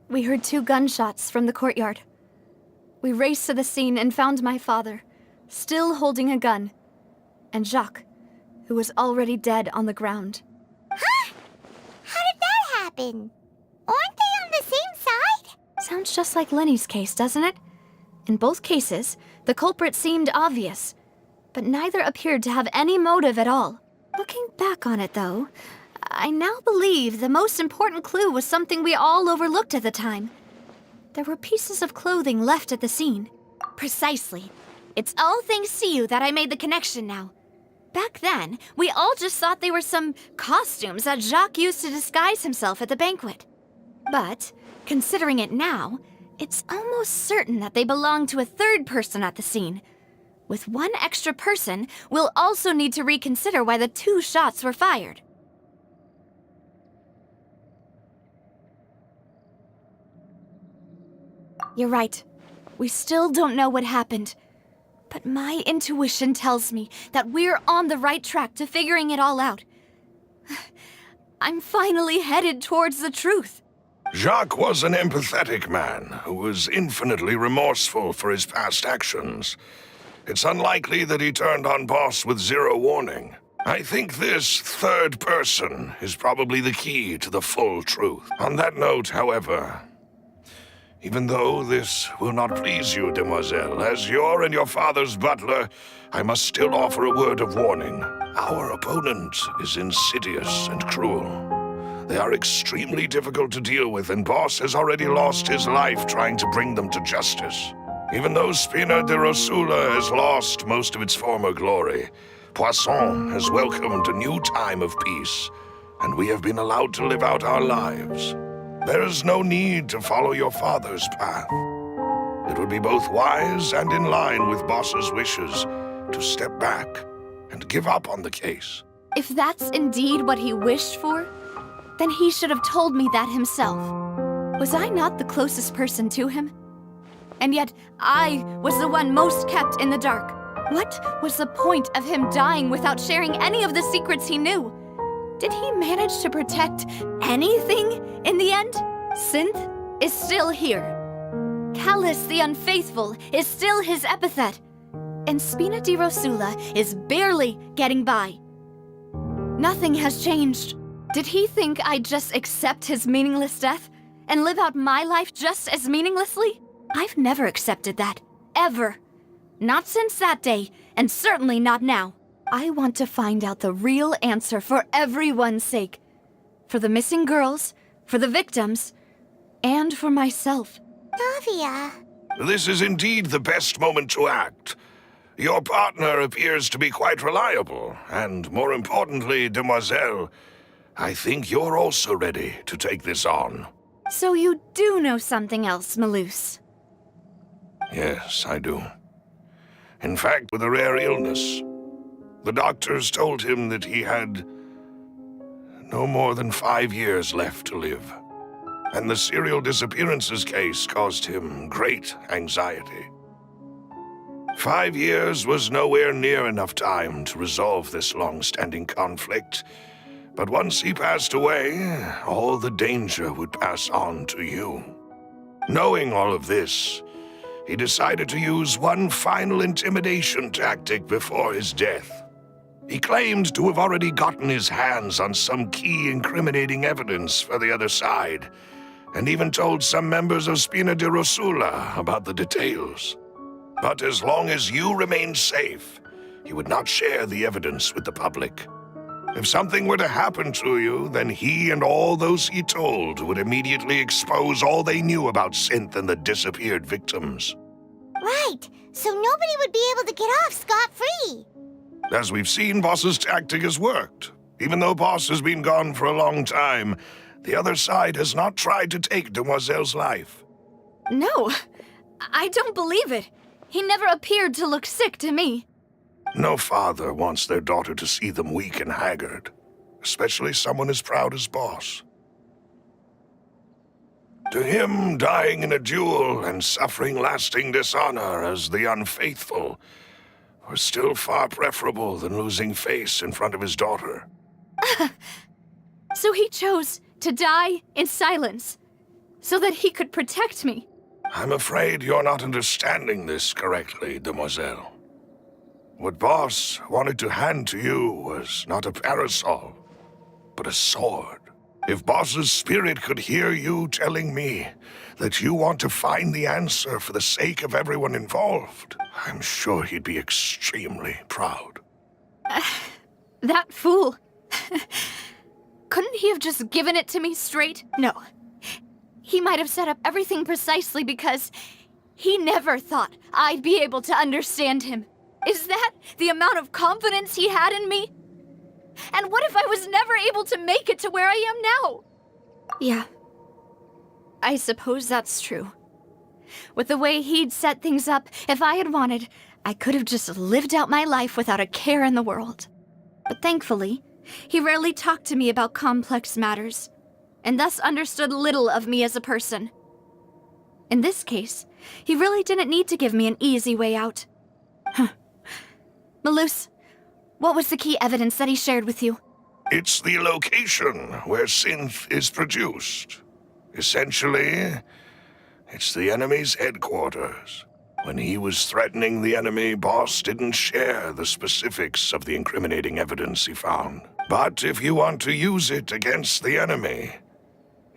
we heard 2 gunshots from the courtyard. We raced to the scene and found my father, still holding a gun, and Jacques, who was already dead on the ground. Huh? How did that happen? Aren't they on the same side? Sounds just like Lenny's case, doesn't it? In both cases, the culprit seemed obvious, but neither appeared to have any motive at all. Looking back on it, though, I now believe the most important clue was something we all overlooked at the time. There were pieces of clothing left at the scene. Precisely. It's all thanks to you that I made the connection now. Back then, we all just thought they were some costumes that Jacques used to disguise himself at the banquet. But, considering it now, it's almost certain that they belong to a third person at the scene. With one extra person, we'll also need to reconsider why the 2 shots were fired. You're right. We still don't know what happened. But my intuition tells me that we're on the right track to figuring it all out. I'm finally headed towards the truth. Jacques was an empathetic man who was infinitely remorseful for his past actions. It's unlikely that he turned on Boss with 0 warning. I think this third person is probably the key to the full truth. On that note, however, even though this will not please you, demoiselle, as your and your father's butler, I must still offer a word of warning. Our opponent is insidious and cruel. They are extremely difficult to deal with, and Boss has already lost his life trying to bring them to justice. Even though Spina de Rosula has lost most of its former glory, Poisson has welcomed a new time of peace, and we have been allowed to live out our lives. There is no need to follow your father's path. It would be both wise and in line with Boss's wishes to step back and give up on the case. If that's indeed what he wished for, then he should have told me that himself. Was I not the closest person to him? And yet, I was the one most kept in the dark. What was the point of him dying without sharing any of the secrets he knew? Did he manage to protect anything in the end? Synth is still here. Callus the Unfaithful is still his epithet. And Spina di Rosula is barely getting by. Nothing has changed. Did he think I'd just accept his meaningless death and live out my life just as meaninglessly? I've never accepted that. Ever. Not since that day, and certainly not now. I want to find out the real answer for everyone's sake. For the missing girls, for the victims, and for myself. Navia. This is indeed the best moment to act. Your partner appears to be quite reliable, and more importantly, demoiselle, I think you're also ready to take this on. So you do know something else, Malus. Yes, I do. In fact, with a rare illness. The doctors told him that he had no more than 5 years left to live. And the serial disappearances case caused him great anxiety. 5 years was nowhere near enough time to resolve this long-standing conflict. But once he passed away, all the danger would pass on to you. Knowing all of this, he decided to use one final intimidation tactic before his death. He claimed to have already gotten his hands on some key incriminating evidence for the other side, and even told some members of Spina di Rosula about the details. But as long as you remained safe, he would not share the evidence with the public. If something were to happen to you, then he and all those he told would immediately expose all they knew about Synth and the disappeared victims. Right, so nobody would be able to get off scot-free. As we've seen, Boss's tactic has worked. Even though Boss has been gone for a long time, the other side has not tried to take Demoiselle's life. No, I don't believe it. He never appeared to look sick to me. No father wants their daughter to see them weak and haggard, especially someone as proud as Boss. To him, dying in a duel and suffering lasting dishonor as the unfaithful was still far preferable than losing face in front of his daughter. So he chose to die in silence, so that he could protect me. I'm afraid you're not understanding this correctly, Demoiselle. What Boss wanted to hand to you was not a parasol, but a sword. If Boss's spirit could hear you telling me that you want to find the answer for the sake of everyone involved, I'm sure he'd be extremely proud. That fool. Couldn't he have just given it to me straight? No. He might have set up everything precisely because he never thought I'd be able to understand him. Is that the amount of confidence he had in me? And what if I was never able to make it to where I am now? Yeah. I suppose that's true. With the way he'd set things up, if I had wanted, I could have just lived out my life without a care in the world. But thankfully, he rarely talked to me about complex matters, and thus understood little of me as a person. In this case, he really didn't need to give me an easy way out. Malus, what was the key evidence that he shared with you? It's the location where Synth is produced. Essentially, it's the enemy's headquarters. When he was threatening the enemy, Boss didn't share the specifics of the incriminating evidence he found. But if you want to use it against the enemy,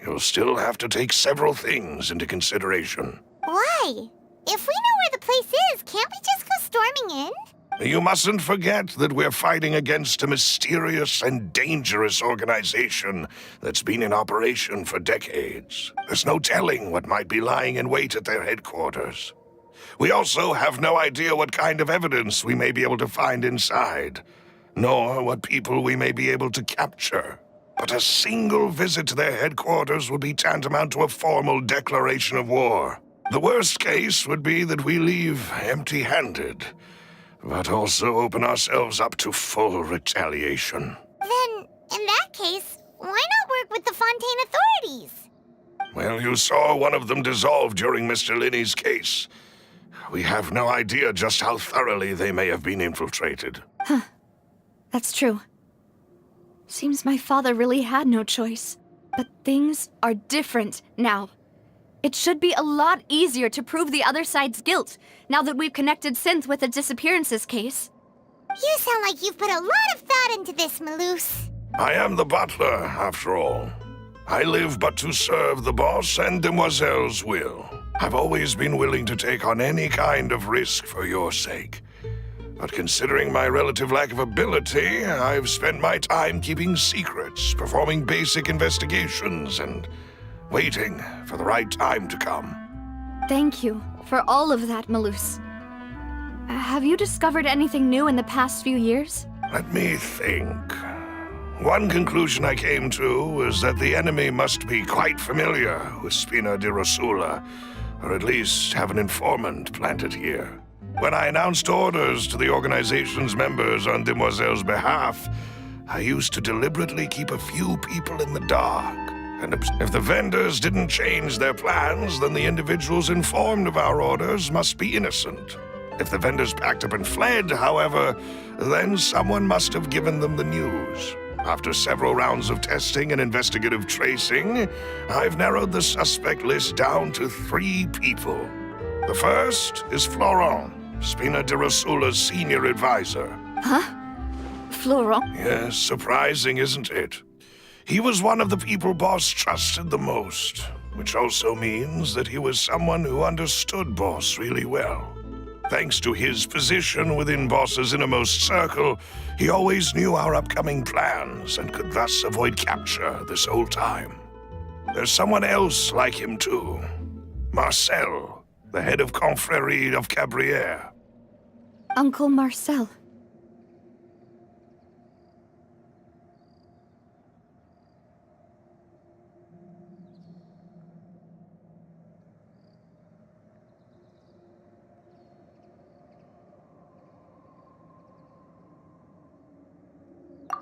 you'll still have to take several things into consideration. Why? If we know where the place is, can't we just go storming in? You mustn't forget that we're fighting against a mysterious and dangerous organization that's been in operation for decades. There's no telling what might be lying in wait at their headquarters. We also have no idea what kind of evidence we may be able to find inside, nor what people we may be able to capture. But a single visit to their headquarters would be tantamount to a formal declaration of war. The worst case would be that we leave empty-handed, but also open ourselves up to full retaliation. Then, in that case, why not work with the Fontaine authorities? Well, you saw one of them dissolve during Mr. Linney's case. We have no idea just how thoroughly they may have been infiltrated. That's true. Seems my father really had no choice. But things are different now. It should be a lot easier to prove the other side's guilt, now that we've connected Synth with the disappearances case. You sound like you've put a lot of thought into this, Malus. I am the butler, after all. I live but to serve the boss and Demoiselle's will. I've always been willing to take on any kind of risk for your sake. But considering my relative lack of ability, I've spent my time keeping secrets, performing basic investigations, and waiting for the right time to come. Thank you for all of that, Malus. Have you discovered anything new in the past few years? Let me think. One conclusion I came to was that the enemy must be quite familiar with Spina di Rosula, or at least have an informant planted here. When I announced orders to the organization's members on Demoiselle's behalf, I used to deliberately keep a few people in the dark. And if the vendors didn't change their plans, then the individuals informed of our orders must be innocent. If the vendors packed up and fled, however, then someone must have given them the news. After several rounds of testing and investigative tracing, I've narrowed the suspect list down to 3 people. The first is Florent, Spina di Rosula's senior advisor. Huh? Florent? Yes, surprising, isn't it? He was one of the people Boss trusted the most, which also means that he was someone who understood Boss really well. Thanks to his position within Boss's innermost circle, he always knew our upcoming plans and could thus avoid capture this whole time. There's someone else like him too. Marcel, the head of Confrérie of Cabrières. Uncle Marcel.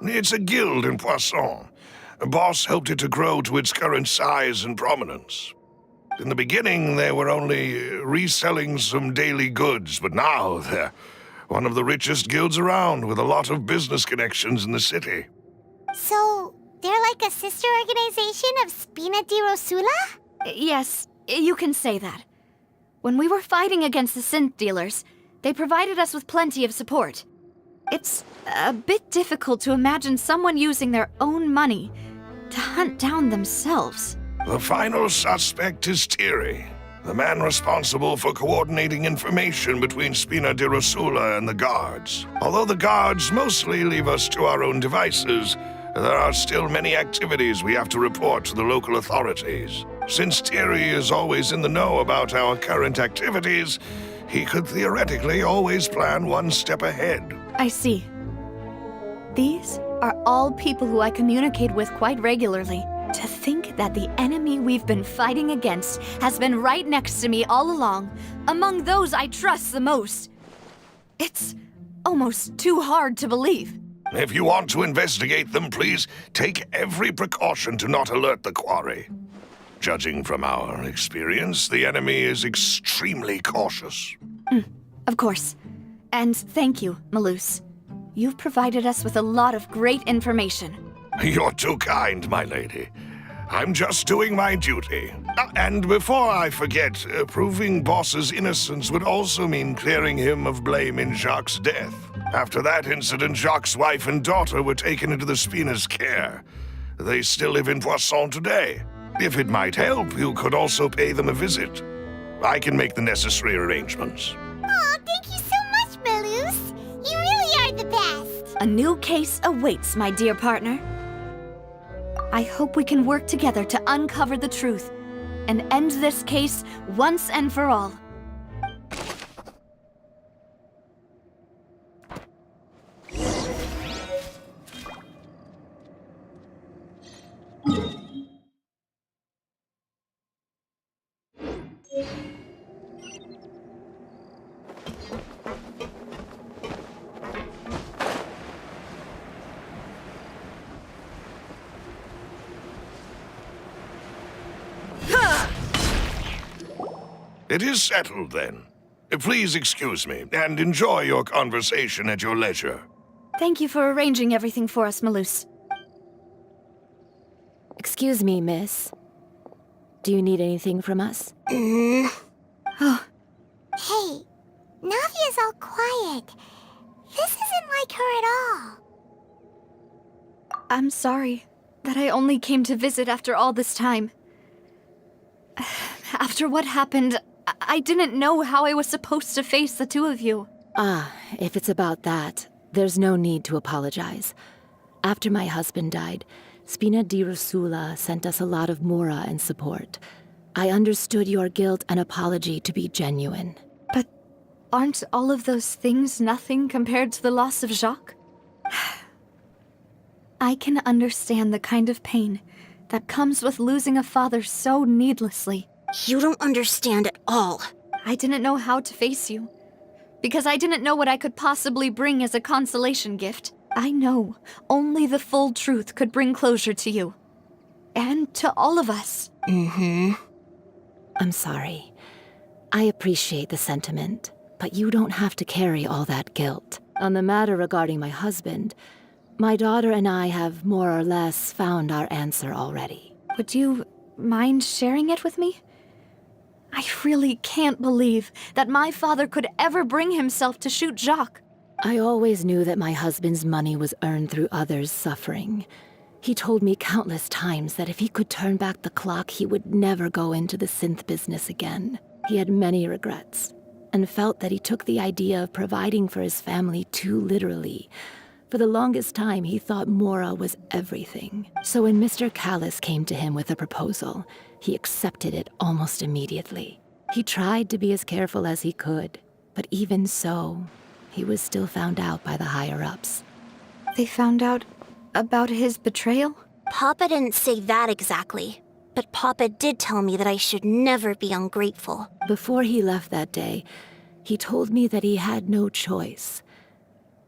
It's a guild in Poisson. Boss helped it to grow to its current size and prominence. In the beginning, they were only reselling some daily goods, but now they're one of the richest guilds around with a lot of business connections in the city. So, they're like a sister organization of Spina di Rosula? Yes, you can say that. When we were fighting against the synth dealers, they provided us with plenty of support. It's a bit difficult to imagine someone using their own money to hunt down themselves. The final suspect is Thierry, the man responsible for coordinating information between Spina di Rosula and the guards. Although the guards mostly leave us to our own devices, there are still many activities we have to report to the local authorities. Since Thierry is always in the know about our current activities, he could theoretically always plan one step ahead. I see. These are all people who I communicate with quite regularly. To think that the enemy we've been fighting against has been right next to me all along, among those I trust the most. It's almost too hard to believe. If you want to investigate them, please take every precaution to not alert the quarry. Judging from our experience, the enemy is extremely cautious. Of course. And thank you, Malus. You've provided us with a lot of great information. You're too kind, my lady. I'm just doing my duty. And before I forget, proving Boss's innocence would also mean clearing him of blame in Jacques' death. After that incident, Jacques' wife and daughter were taken into the Spina's care. They still live in Poisson today. If it might help, you could also pay them a visit. I can make the necessary arrangements. Oh, thank you so much, Malus. You really are the best. A new case awaits, my dear partner. I hope we can work together to uncover the truth and end this case once and for all. It is settled, then. Please excuse me, and enjoy your conversation at your leisure. Thank you for arranging everything for us, Malus. Excuse me, miss. Do you need anything from us? Hey, Navia's all quiet. This isn't like her at all. I'm sorry that I only came to visit after all this time. After what happened, I didn't know how I was supposed to face the two of you. Ah, if it's about that, there's no need to apologize. After my husband died, Spina di Rosula sent us a lot of mora and support. I understood your guilt and apology to be genuine. But aren't all of those things nothing compared to the loss of Jacques? I can understand the kind of pain that comes with losing a father so needlessly. You don't understand at all. I didn't know how to face you, because I didn't know what I could possibly bring as a consolation gift. I know only the full truth could bring closure to you. And to all of us. I'm sorry. I appreciate the sentiment, but you don't have to carry all that guilt. On the matter regarding my husband, my daughter and I have more or less found our answer already. Would you mind sharing it with me? I really can't believe that my father could ever bring himself to shoot Jacques. I always knew that my husband's money was earned through others' suffering. He told me countless times that if he could turn back the clock, he would never go into the synth business again. He had many regrets, and felt that he took the idea of providing for his family too literally. For the longest time, he thought Mora was everything. So when Mr. Callis came to him with a proposal, he accepted it almost immediately. He tried to be as careful as he could, but even so, he was still found out by the higher-ups. They found out about his betrayal? Papa didn't say that exactly, but Papa did tell me that I should never be ungrateful. Before he left that day, he told me that he had no choice.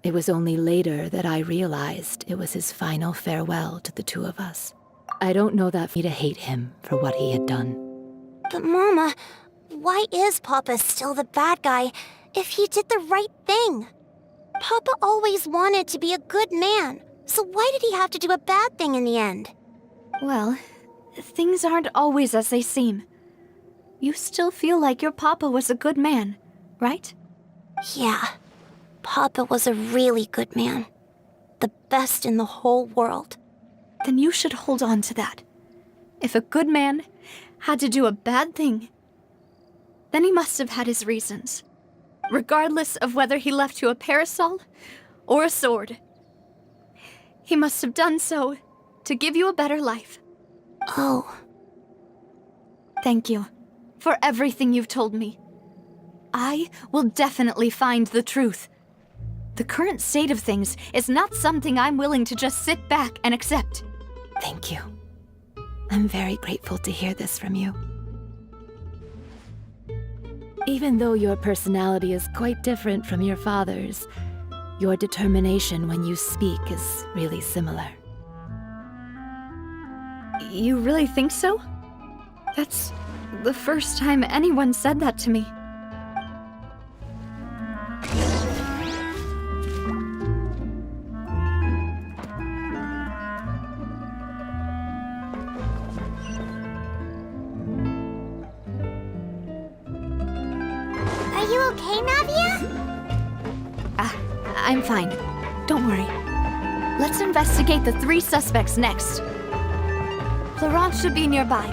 It was only later that I realized it was his final farewell to the two of us. I don't know that for me to hate him for what he had done. But Mama, why is Papa still the bad guy if he did the right thing? Papa always wanted to be a good man, so why did he have to do a bad thing in the end? Well, things aren't always as they seem. You still feel like your papa was a good man, right? Yeah, Papa was a really good man. The best in the whole world. Then you should hold on to that. If a good man had to do a bad thing, then he must have had his reasons. Regardless of whether he left you a parasol or a sword. He must have done so to give you a better life. Oh. Thank you for everything you've told me. I will definitely find the truth. The current state of things is not something I'm willing to just sit back and accept. Thank you. I'm very grateful to hear this from you. Even though your personality is quite different from your father's, your determination when you speak is really similar. You really think so? That's the first time anyone said that to me. Are you okay, Navia? I'm fine. Don't worry. Let's investigate the 3 suspects next. Florence should be nearby,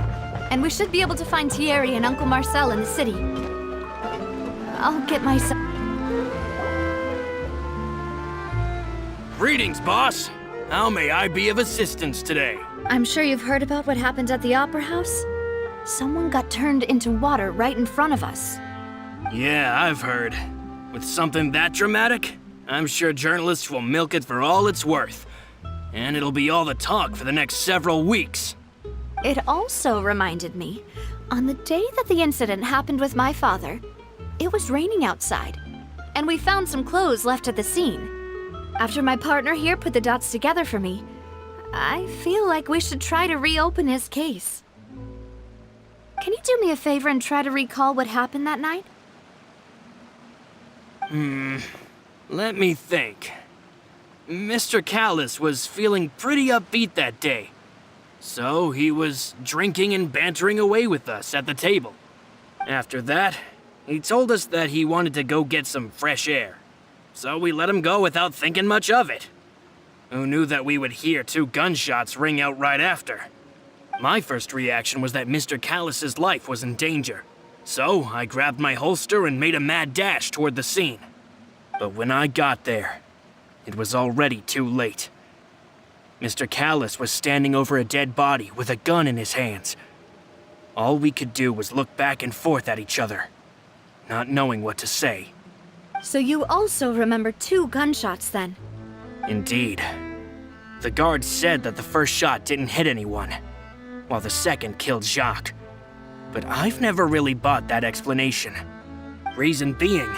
and we should be able to find Thierry and Uncle Marcel in the city. I'll get myself... Greetings, boss. How may I be of assistance today? I'm sure you've heard about what happened at the Opera House? Someone got turned into water right in front of us. Yeah, I've heard. With something that dramatic, I'm sure journalists will milk it for all it's worth. And it'll be all the talk for the next several weeks. It also reminded me, on the day that the incident happened with my father, it was raining outside, and we found some clothes left at the scene. After my partner here put the dots together for me, I feel like we should try to reopen his case. Can you do me a favor and try to recall what happened that night? Let me think. Mr. Callis was feeling pretty upbeat that day. So he was drinking and bantering away with us at the table. After that, he told us that he wanted to go get some fresh air. So we let him go without thinking much of it. Who knew that we would hear 2 gunshots ring out right after? My first reaction was that Mr. Callis's life was in danger. So I grabbed my holster and made a mad dash toward the scene. But when I got there, it was already too late. Mr. Callis was standing over a dead body with a gun in his hands. All we could do was look back and forth at each other, not knowing what to say. So you also remember 2 gunshots then? Indeed. The guard said that the first shot didn't hit anyone, while the second killed Jacques. But I've never really bought that explanation. Reason being,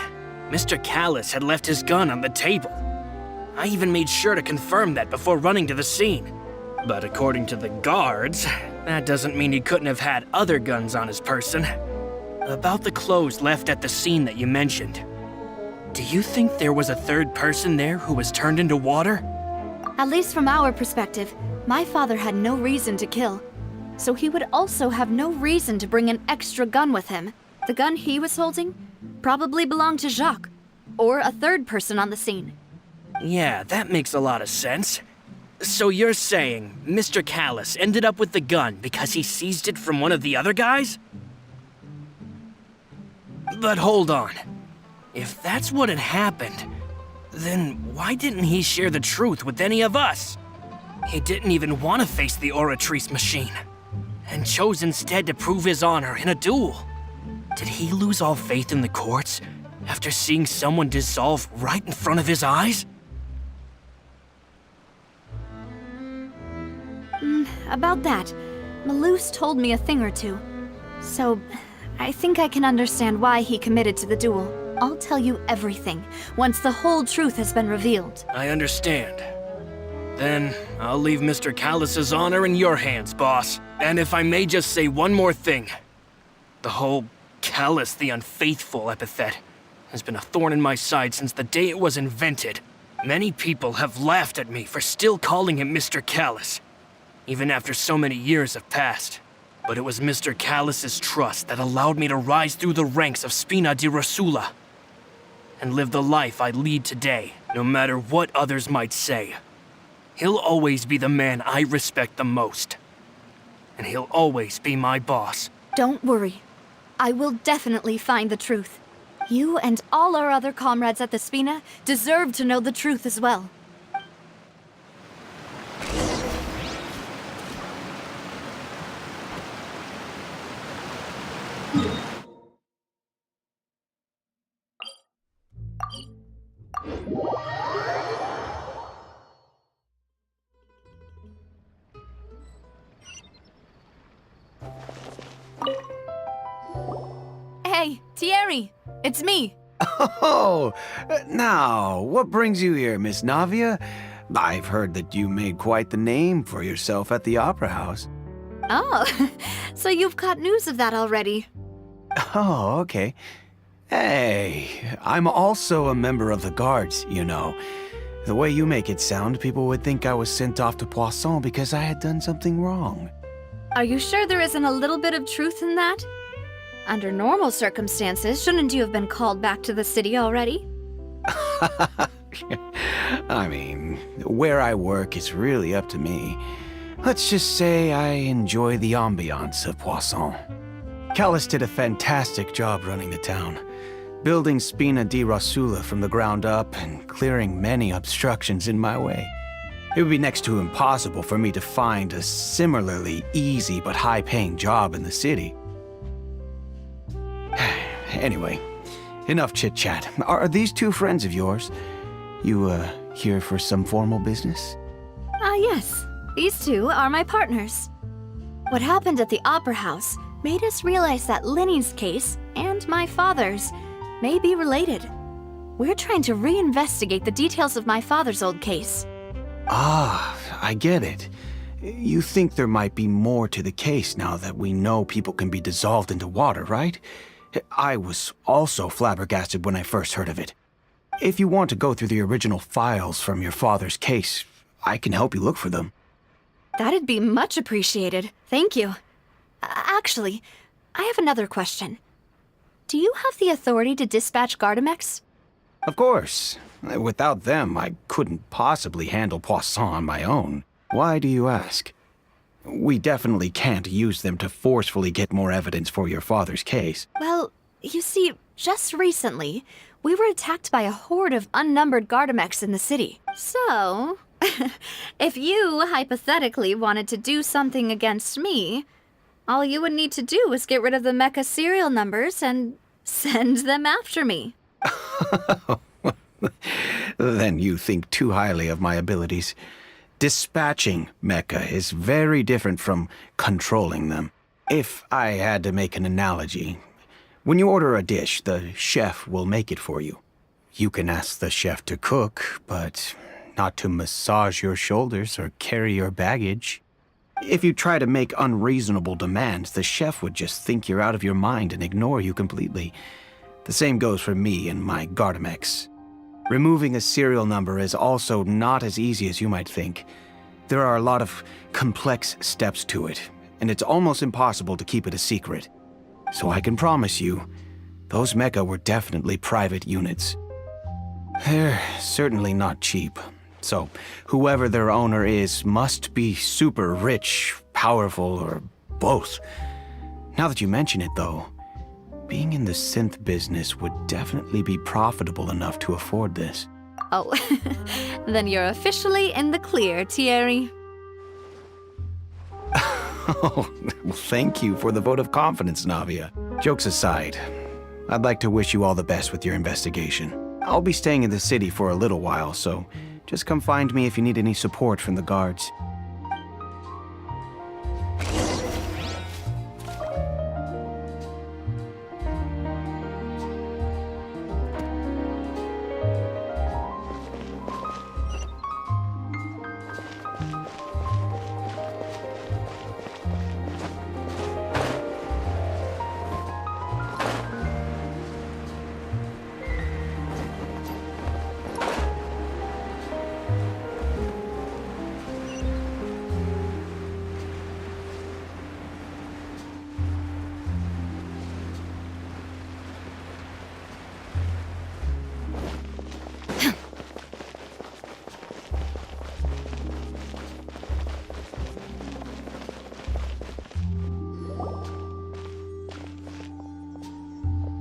Mr. Callus had left his gun on the table. I even made sure to confirm that before running to the scene. But according to the guards, that doesn't mean he couldn't have had other guns on his person. About the clothes left at the scene that you mentioned, do you think there was a third person there who was turned into water? At least from our perspective, my father had no reason to kill. So he would also have no reason to bring an extra gun with him. The gun he was holding probably belonged to Jacques, or a third person on the scene. Yeah, that makes a lot of sense. So you're saying Mr. Callus ended up with the gun because he seized it from one of the other guys? But hold on. If that's what had happened, then why didn't he share the truth with any of us? He didn't even want to face the Oratrice machine, and chose instead to prove his honor in a duel. Did he lose all faith in the courts after seeing someone dissolve right in front of his eyes? About that, Malus told me a thing or two. So, I think I can understand why he committed to the duel. I'll tell you everything, once the whole truth has been revealed. I understand. Then, I'll leave Mr. Callus's honor in your hands, boss. And if I may just say one more thing. The whole Callus the Unfaithful epithet has been a thorn in my side since the day it was invented. Many people have laughed at me for still calling him Mr. Callus, even after so many years have passed. But it was Mr. Callus's trust that allowed me to rise through the ranks of Spina di Rosula and live the life I lead today, no matter what others might say. He'll always be the man I respect the most. And he'll always be my boss. Don't worry. I will definitely find the truth. You and all our other comrades at the Spina deserve to know the truth as well. Hey, Thierry, it's me. Oh, now, what brings you here, Miss Navia? I've heard that you made quite the name for yourself at the Opera House. Oh, so you've caught news of that already. Oh, okay. Hey, I'm also a member of the Guards, you know. The way you make it sound, people would think I was sent off to Poisson because I had done something wrong. Are you sure there isn't a little bit of truth in that? Under normal circumstances, shouldn't you have been called back to the city already? I mean, where I work is really up to me. Let's just say I enjoy the ambiance of Poisson. Callus did a fantastic job running the town, building Spina di Rosula from the ground up and clearing many obstructions in my way. It would be next to impossible for me to find a similarly easy but high-paying job in the city. Anyway, enough chit-chat. Are these two friends of yours? You, here for some formal business? Yes. These two are my partners. What happened at the Opera House made us realize that Linny's case and my father's may be related. We're trying to reinvestigate the details of my father's old case. Ah, I get it. You think there might be more to the case now that we know people can be dissolved into water, right? I was also flabbergasted when I first heard of it. If you want to go through the original files from your father's case, I can help you look for them. That'd be much appreciated. Thank you. Actually, I have another question. Do you have the authority to dispatch Gardamex? Of course. Without them, I couldn't possibly handle Poisson on my own. Why do you ask? We definitely can't use them to forcefully get more evidence for your father's case. Well, you see, just recently, we were attacked by a horde of unnumbered Gardamex in the city. So, if you hypothetically wanted to do something against me, all you would need to do is get rid of the mecha serial numbers and send them after me. Then you think too highly of my abilities. Dispatching mecha is very different from controlling them. If I had to make an analogy, when you order a dish, the chef will make it for you. You can ask the chef to cook, but not to massage your shoulders or carry your baggage. If you try to make unreasonable demands, the chef would just think you're out of your mind and ignore you completely. The same goes for me and my Gardamex. Removing a serial number is also not as easy as you might think. There are a lot of complex steps to it, and it's almost impossible to keep it a secret. So I can promise you, those mecha were definitely private units. They're certainly not cheap. So whoever their owner is must be super rich, powerful, or both. Now that you mention it, though, being in the synth business would definitely be profitable enough to afford this. Oh, then you're officially in the clear, Thierry. Oh, well, thank you for the vote of confidence, Navia. Jokes aside, I'd like to wish you all the best with your investigation. I'll be staying in the city for a little while, so just come find me if you need any support from the guards.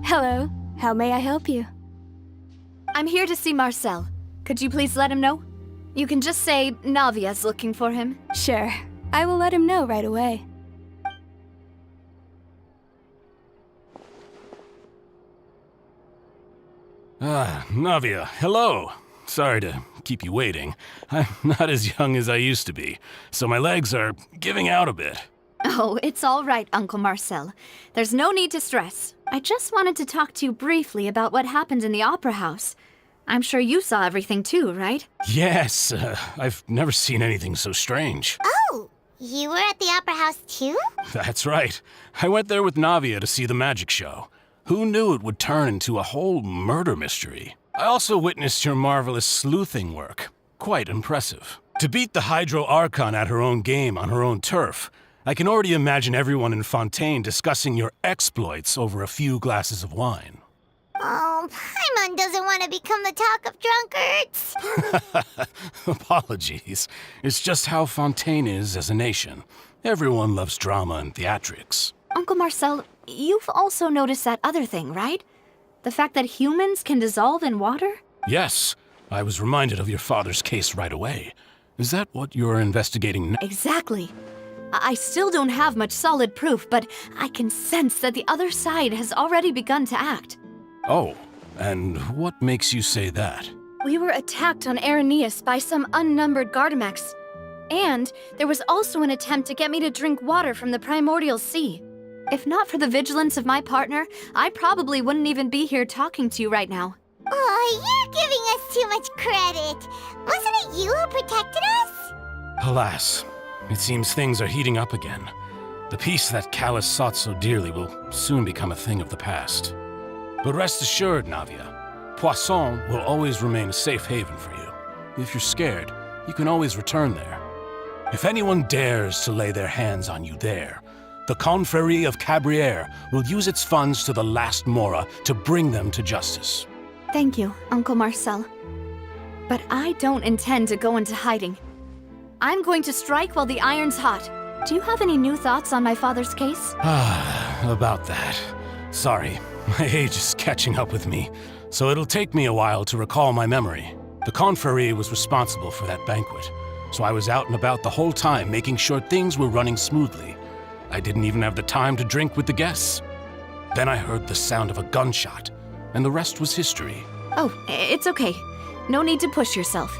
Hello. How may I help you? I'm here to see Marcel. Could you please let him know? You can just say Navia's looking for him. Sure. I will let him know right away. Navia, hello. Sorry to keep you waiting. I'm not as young as I used to be, so my legs are giving out a bit. Oh, it's all right, Uncle Marcel. There's no need to stress. I just wanted to talk to you briefly about what happened in the Opera House. I'm sure you saw everything too, right? Yes, I've never seen anything so strange. Oh, you were at the Opera House too? That's right. I went there with Navia to see the magic show. Who knew it would turn into a whole murder mystery? I also witnessed your marvelous sleuthing work. Quite impressive. To beat the Hydro Archon at her own game on her own turf, I can already imagine everyone in Fontaine discussing your exploits over a few glasses of wine. Oh, Paimon doesn't want to become the talk of drunkards. Apologies. It's just how Fontaine is as a nation. Everyone loves drama and theatrics. Uncle Marcel, you've also noticed that other thing, right? The fact that humans can dissolve in water? Yes, I was reminded of your father's case right away. Is that what you're investigating now? Exactly. I still don't have much solid proof, but I can sense that the other side has already begun to act. Oh, and what makes you say that? We were attacked on Araneus by some unnumbered Gardamex. And there was also an attempt to get me to drink water from the primordial sea. If not for the vigilance of my partner, I probably wouldn't even be here talking to you right now. Oh, you're giving us too much credit. Wasn't it you who protected us? Alas, it seems things are heating up again. The peace that Callus sought so dearly will soon become a thing of the past. But rest assured, Navia, Poisson will always remain a safe haven for you. If you're scared, you can always return there. If anyone dares to lay their hands on you there, the Confrérie of Cabrières will use its funds to the last Mora to bring them to justice. Thank you, Uncle Marcel. But I don't intend to go into hiding. I'm going to strike while the iron's hot. Do you have any new thoughts on my father's case? About that. Sorry, my age is catching up with me, so it'll take me a while to recall my memory. The Confrérie was responsible for that banquet, so I was out and about the whole time making sure things were running smoothly. I didn't even have the time to drink with the guests. Then I heard the sound of a gunshot, and the rest was history. Oh, it's okay. No need to push yourself.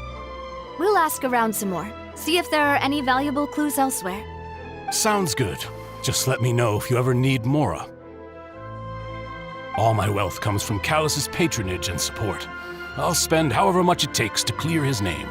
We'll ask around some more. See if there are any valuable clues elsewhere. Sounds good. Just let me know if you ever need Mora. All my wealth comes from Callus's patronage and support. I'll spend however much it takes to clear his name.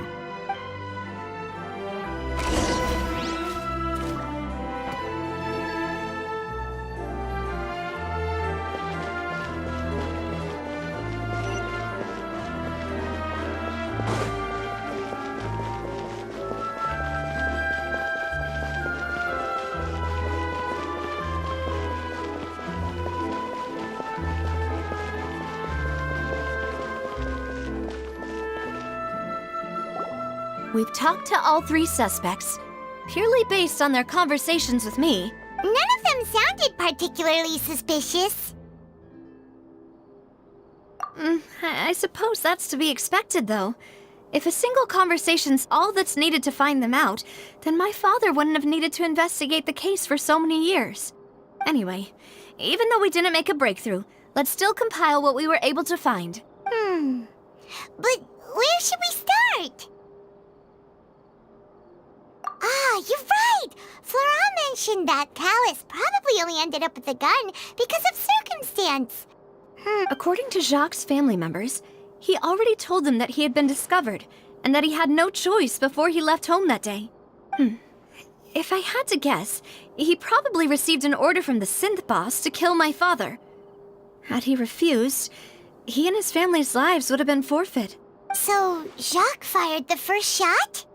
We've talked to all 3 suspects, purely based on their conversations with me. None of them sounded particularly suspicious. I suppose that's to be expected, though. If a single conversation's all that's needed to find them out, then my father wouldn't have needed to investigate the case for so many years. Anyway, even though we didn't make a breakthrough, let's still compile what we were able to find. But where should we start? Ah, you're right! Flora mentioned that Callus probably only ended up with the gun because of circumstance. According to Jacques' family members, he already told them that he had been discovered, and that he had no choice before he left home that day. If I had to guess, he probably received an order from the synth boss to kill my father. Had he refused, he and his family's lives would have been forfeit. So, Jacques fired the first shot?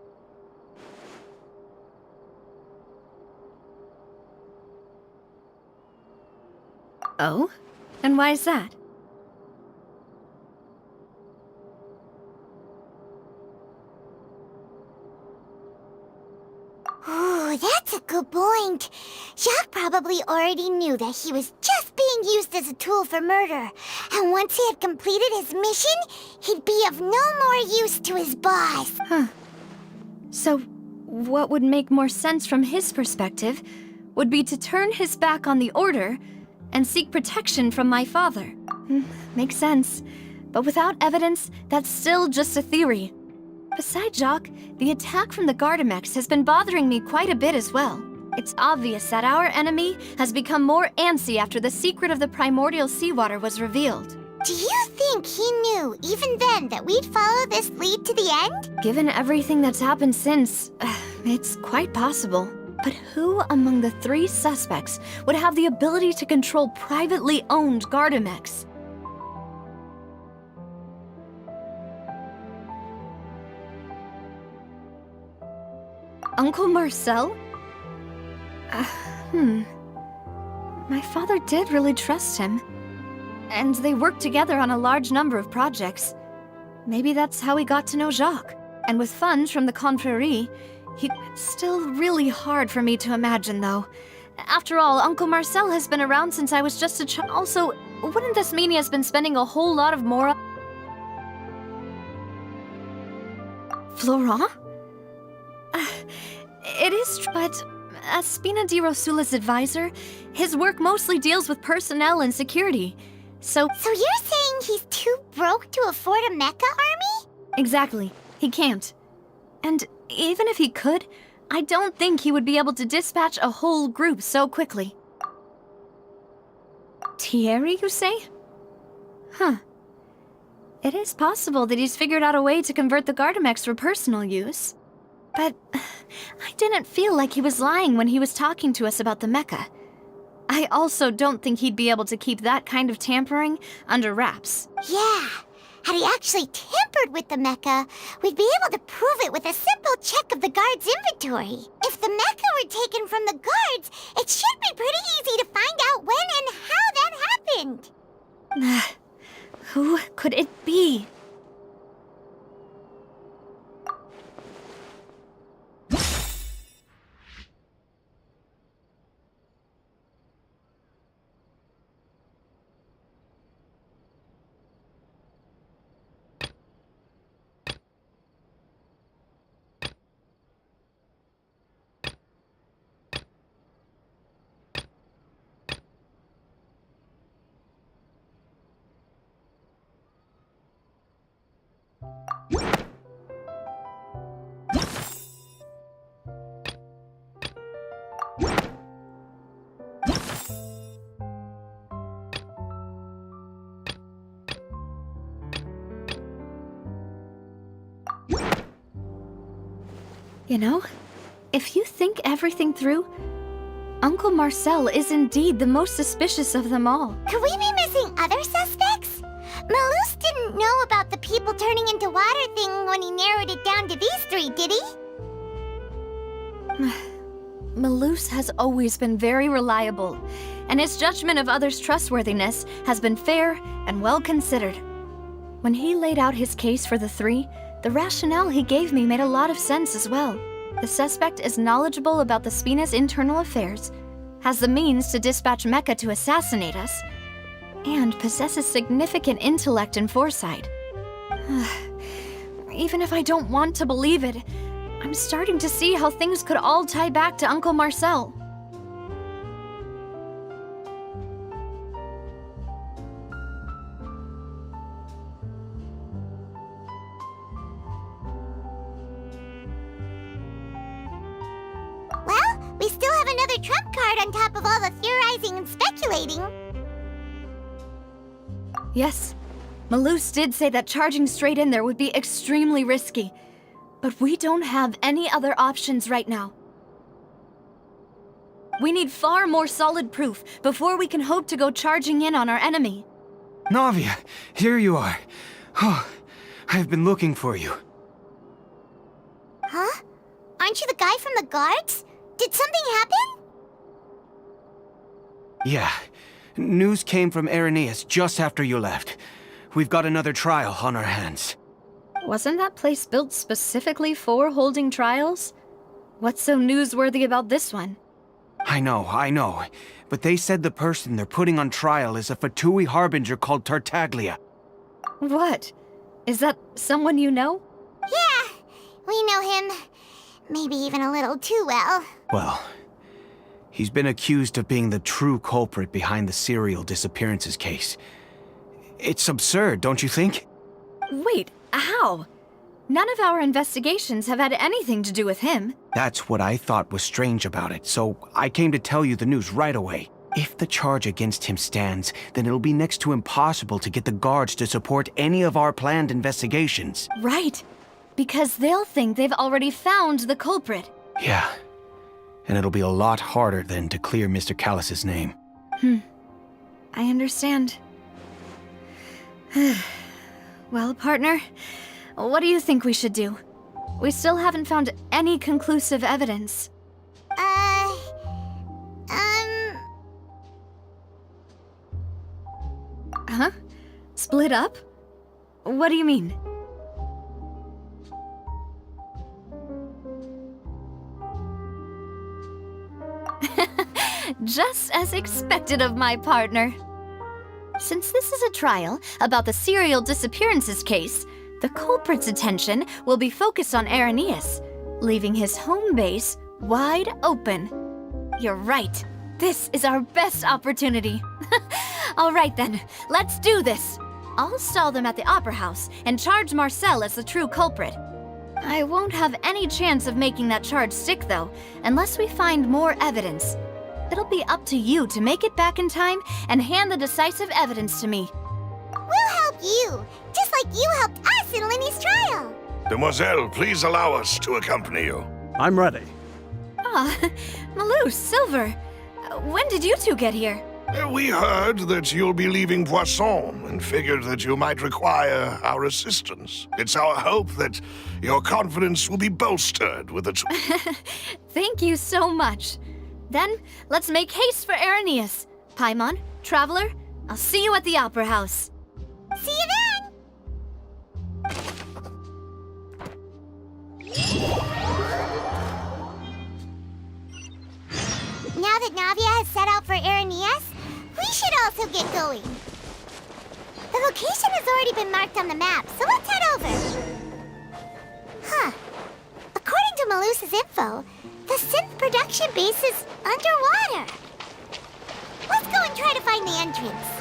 Oh? And why is that? Ooh, that's a good point. Jacques probably already knew that he was just being used as a tool for murder. And once he had completed his mission, he'd be of no more use to his boss. So, what would make more sense from his perspective would be to turn his back on the order and seek protection from my father. Makes sense. But without evidence, that's still just a theory. Besides Jacques, the attack from the Gardamex has been bothering me quite a bit as well. It's obvious that our enemy has become more antsy after the secret of the primordial seawater was revealed. Do you think he knew, even then, that we'd follow this lead to the end? Given everything that's happened since, it's quite possible. But who among the 3 suspects would have the ability to control privately owned Gardamex? Uncle Marcel? My father did really trust him. And they worked together on a large number of projects. Maybe that's how he got to know Jacques. And with funds from the Confrérie, it's still really hard for me to imagine, though. After all, Uncle Marcel has been around since I was just a child. Also, wouldn't this mean he has been spending a whole lot of Mora? Florent? It is true, but as Spina di Rosula's advisor, his work mostly deals with personnel and security. So you're saying he's too broke to afford a mecha army? Exactly. He can't. And even if he could, I don't think he would be able to dispatch a whole group so quickly. Thierry, you say? It is possible that he's figured out a way to convert the Gardamex for personal use. But I didn't feel like he was lying when he was talking to us about the mecha. I also don't think he'd be able to keep that kind of tampering under wraps. Yeah. Had he actually tampered with the mecha, we'd be able to prove it with a simple check of the guard's inventory. If the mecha were taken from the guards, it should be pretty easy to find out when and how that happened. Who could it be? You know, if you think everything through, Uncle Marcel is indeed the most suspicious of them all. Could we be missing other suspects? Malus didn't know about the people turning into water thing when he narrowed it down to these three, did he? Malus has always been very reliable, and his judgment of others' trustworthiness has been fair and well considered. When he laid out his case for the three, the rationale he gave me made a lot of sense as well. The suspect is knowledgeable about the Spina's internal affairs, has the means to dispatch Mecha to assassinate us, and possesses significant intellect and foresight. Even if I don't want to believe it, I'm starting to see how things could all tie back to Uncle Marcel. Well, we still have another trump card on top of all the theorizing and speculating. Yes, Malus did say that charging straight in there would be extremely risky, but we don't have any other options right now. We need far more solid proof before we can hope to go charging in on our enemy. Navia, here you are. Oh, I've been looking for you. Huh? Aren't you the guy from the guards? Did something happen? Yeah. News came from Irenaeus just after you left. We've got another trial on our hands. Wasn't that place built specifically for holding trials? What's so newsworthy about this one? I know. But they said the person they're putting on trial is a Fatui harbinger called Tartaglia. What? Is that someone you know? Yeah, we know him. Maybe even a little too well. Well, he's been accused of being the true culprit behind the serial disappearances case. It's absurd, don't you think? Wait, how? None of our investigations have had anything to do with him. That's what I thought was strange about it, so I came to tell you the news right away. If the charge against him stands, then it'll be next to impossible to get the guards to support any of our planned investigations. Right, because they'll think they've already found the culprit. Yeah, and it'll be a lot harder then to clear Mr. Callus's name. I understand. Well, partner, what do you think we should do? We still haven't found any conclusive evidence. Huh? Split up? What do you mean? Just as expected of my partner. Since this is a trial about the serial disappearances case, the culprit's attention will be focused on Irenaeus, leaving his home base wide open. You're right. This is our best opportunity. All right then, let's do this. I'll stall them at the Opera House and charge Marcel as the true culprit. I won't have any chance of making that charge stick, though, unless we find more evidence. It'll be up to you to make it back in time and hand the decisive evidence to me. We'll help you, just like you helped us in Linny's trial. Demoiselle, please allow us to accompany you. I'm ready. Ah, Malus, Silver, when did you two get here? We heard that you'll be leaving Poisson and figured that you might require our assistance. It's our hope that your confidence will be bolstered with the Thank you so much. Then, let's make haste for Irenaeus. Paimon, Traveler, I'll see you at the Opera House. See you then! Now that Navia has set out for Irenaeus, we should also get going. The location has already been marked on the map, so let's head over. Huh. According to Malus's info, the synth production base is underwater. Let's go and try to find the entrance.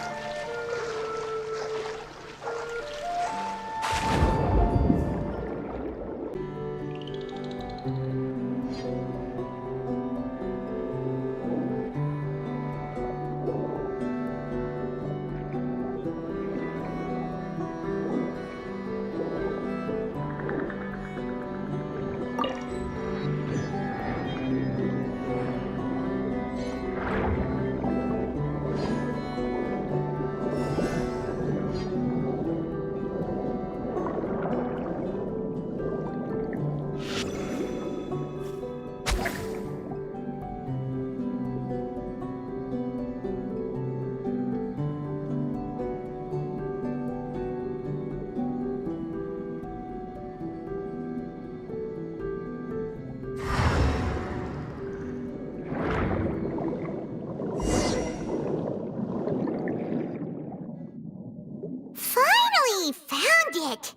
it!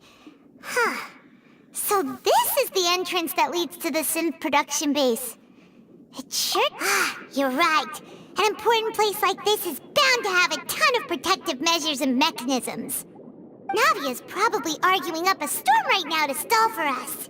Huh. So this is the entrance that leads to the synth production base. It sure... You're right. An important place like this is bound to have a ton of protective measures and mechanisms. Navia's probably arguing up a storm right now to stall for us.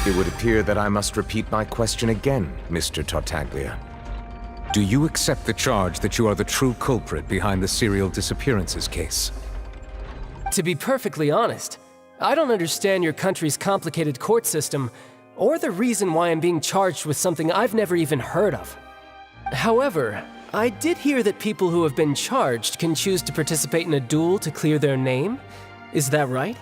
It would appear that I must repeat my question again, Mr. Tartaglia. Do you accept the charge that you are the true culprit behind the serial disappearances case? To be perfectly honest, I don't understand your country's complicated court system, or the reason why I'm being charged with something I've never even heard of. However, I did hear that people who have been charged can choose to participate in a duel to clear their name. Is that right?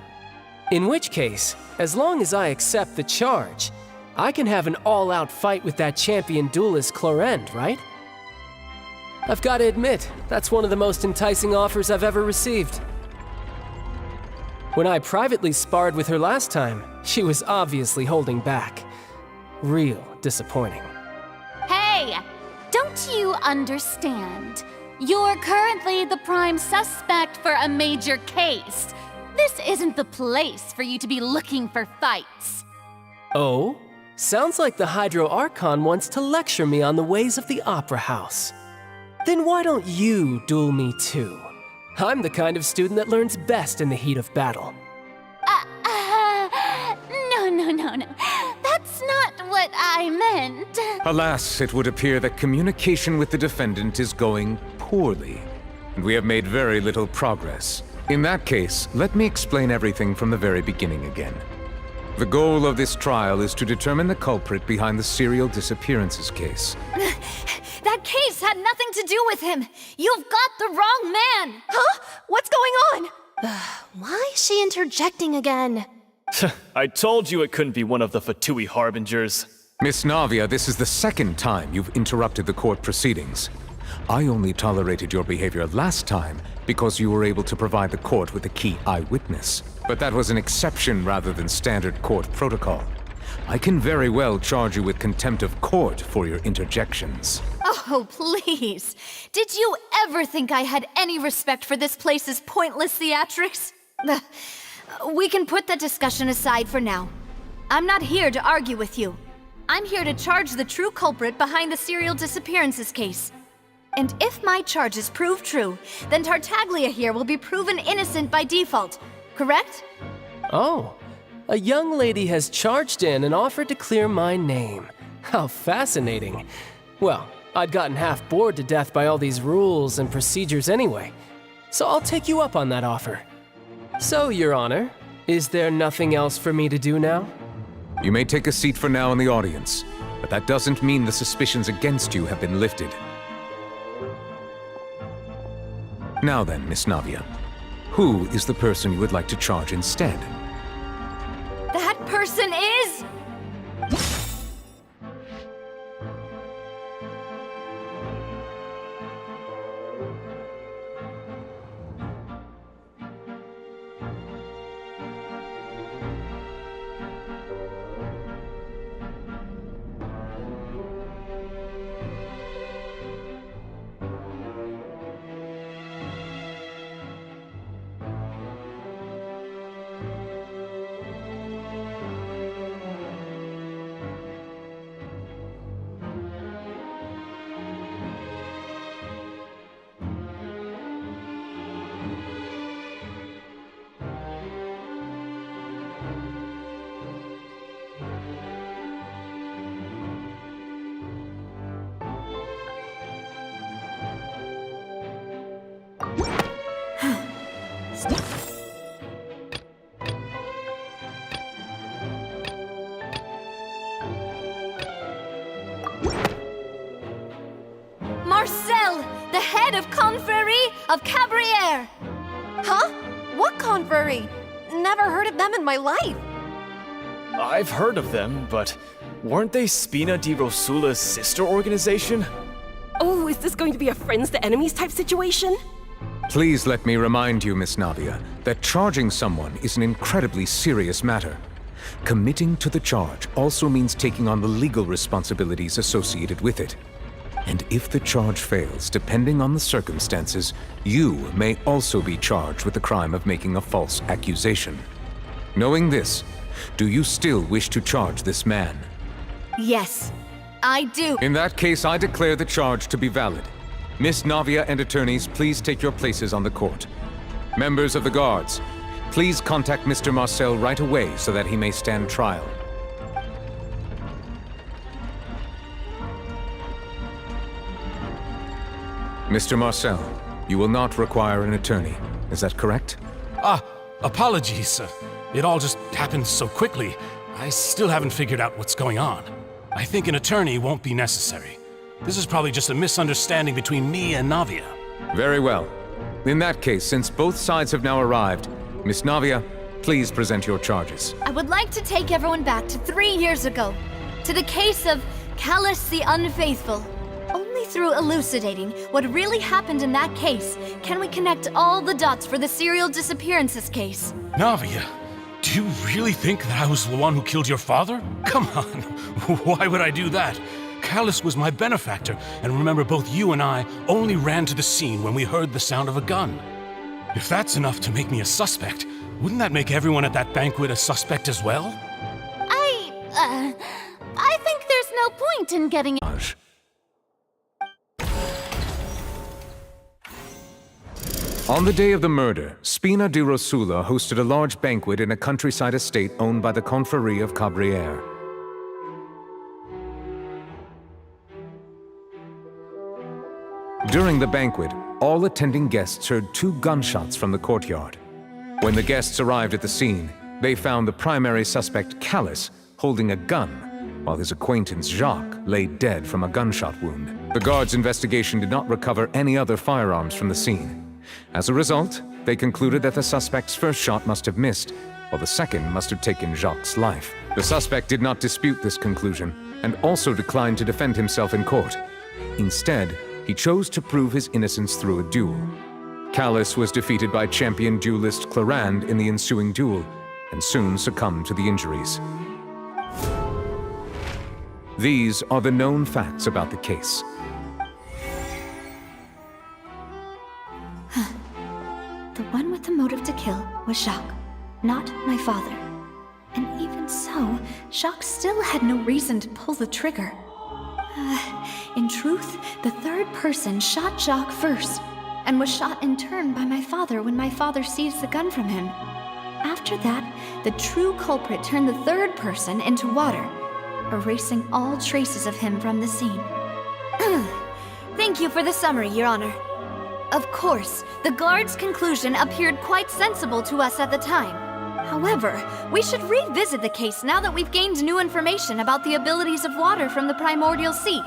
In which case, as long as I accept the charge, I can have an all-out fight with that champion duelist Clorend, right? I've got to admit, that's one of the most enticing offers I've ever received. When I privately sparred with her last time, she was obviously holding back. Real disappointing. Hey! Don't you understand? You're currently the prime suspect for a major case. This isn't the place for you to be looking for fights. Oh? Sounds like the Hydro Archon wants to lecture me on the ways of the Opera House. Then why don't you duel me too? I'm the kind of student that learns best in the heat of battle. No. That's not what I meant. Alas, it would appear that communication with the defendant is going poorly, and we have made very little progress. In that case, let me explain everything from the very beginning again. The goal of this trial is to determine the culprit behind the serial disappearances case. That case had nothing to do with him. You've got the wrong man. Huh? What's going on? Why is she interjecting again? I told you it couldn't be one of the Fatui Harbingers. Miss Navia, this is the second time you've interrupted the court proceedings. I only tolerated your behavior last time because you were able to provide the court with a key eyewitness. But that was an exception rather than standard court protocol. I can very well charge you with contempt of court for your interjections. Oh, please. Did you ever think I had any respect for this place's pointless theatrics? We can put that discussion aside for now. I'm not here to argue with you. I'm here to charge the true culprit behind the serial disappearances case. And if my charges prove true, then Tartaglia here will be proven innocent by default, correct? Oh, a young lady has charged in and offered to clear my name. How fascinating. Well, I'd gotten half bored to death by all these rules and procedures anyway, so I'll take you up on that offer. So, Your Honor, is there nothing else for me to do now? You may take a seat for now in the audience, but that doesn't mean the suspicions against you have been lifted. Now then, Miss Navia, who is the person you would like to charge instead? That person is... Marcel, the head of Confrérie of Cabrières! Huh? What confrérie? Never heard of them in my life. I've heard of them, but weren't they Spina di Rosula's sister organization? Oh, is this going to be a friends to enemies type situation? Please let me remind you, Miss Navia, that charging someone is an incredibly serious matter. committing to the charge also means taking on the legal responsibilities associated with it. And if the charge fails, depending on the circumstances, you may also be charged with the crime of making a false accusation. Knowing this, do you still wish to charge this man? Yes, I do. In that case, I declare the charge to be valid. Miss Navia and attorneys, please take your places on the court. Members of the guards, please contact Mr. Marcel right away so that he may stand trial. Mr. Marcel, you will not require an attorney. Is that correct? Apologies. It all just happened so quickly. I still haven't figured out what's going on. I think an attorney won't be necessary. This is probably just a misunderstanding between me and Navia. Very well. In that case, since both sides have now arrived, Miss Navia, please present your charges. I would like to take everyone back to 3 years ago, to the case of Callus the Unfaithful. Only through elucidating what really happened in that case can we connect all the dots for the serial disappearances case. Navia, do you really think that I was the one who killed your father? Come on, why would I do that? Callus was my benefactor, and remember, both you and I only ran to the scene when we heard the sound of a gun. If that's enough to make me a suspect, wouldn't that make everyone at that banquet a suspect as well? I think there's no point in getting... On the day of the murder, Spina di Rosula hosted a large banquet in a countryside estate owned by the Confrérie of Cabrières. During the banquet, all attending guests heard 2 gunshots from the courtyard. When the guests arrived at the scene, they found the primary suspect, Callus, holding a gun, while his acquaintance, Jacques, lay dead from a gunshot wound. The guards' investigation did not recover any other firearms from the scene. As a result, they concluded that the suspect's first shot must have missed, while the second must have taken Jacques' life. The suspect did not dispute this conclusion, and also declined to defend himself in court. Instead, he chose to prove his innocence through a duel. Callus was defeated by champion duelist Clarande in the ensuing duel, and soon succumbed to the injuries. These are the known facts about the case. The one with the motive to kill was Jacques, not my father. And even so, Jacques still had no reason to pull the trigger. In truth, the third person shot Jacques first, and was shot in turn by my father when my father seized the gun from him. After that, the true culprit turned the third person into water, erasing all traces of him from the scene. Thank you for the summary, Your Honor. Of course, the guard's conclusion appeared quite sensible to us at the time. However, we should revisit the case now that we've gained new information about the abilities of water from the primordial sea.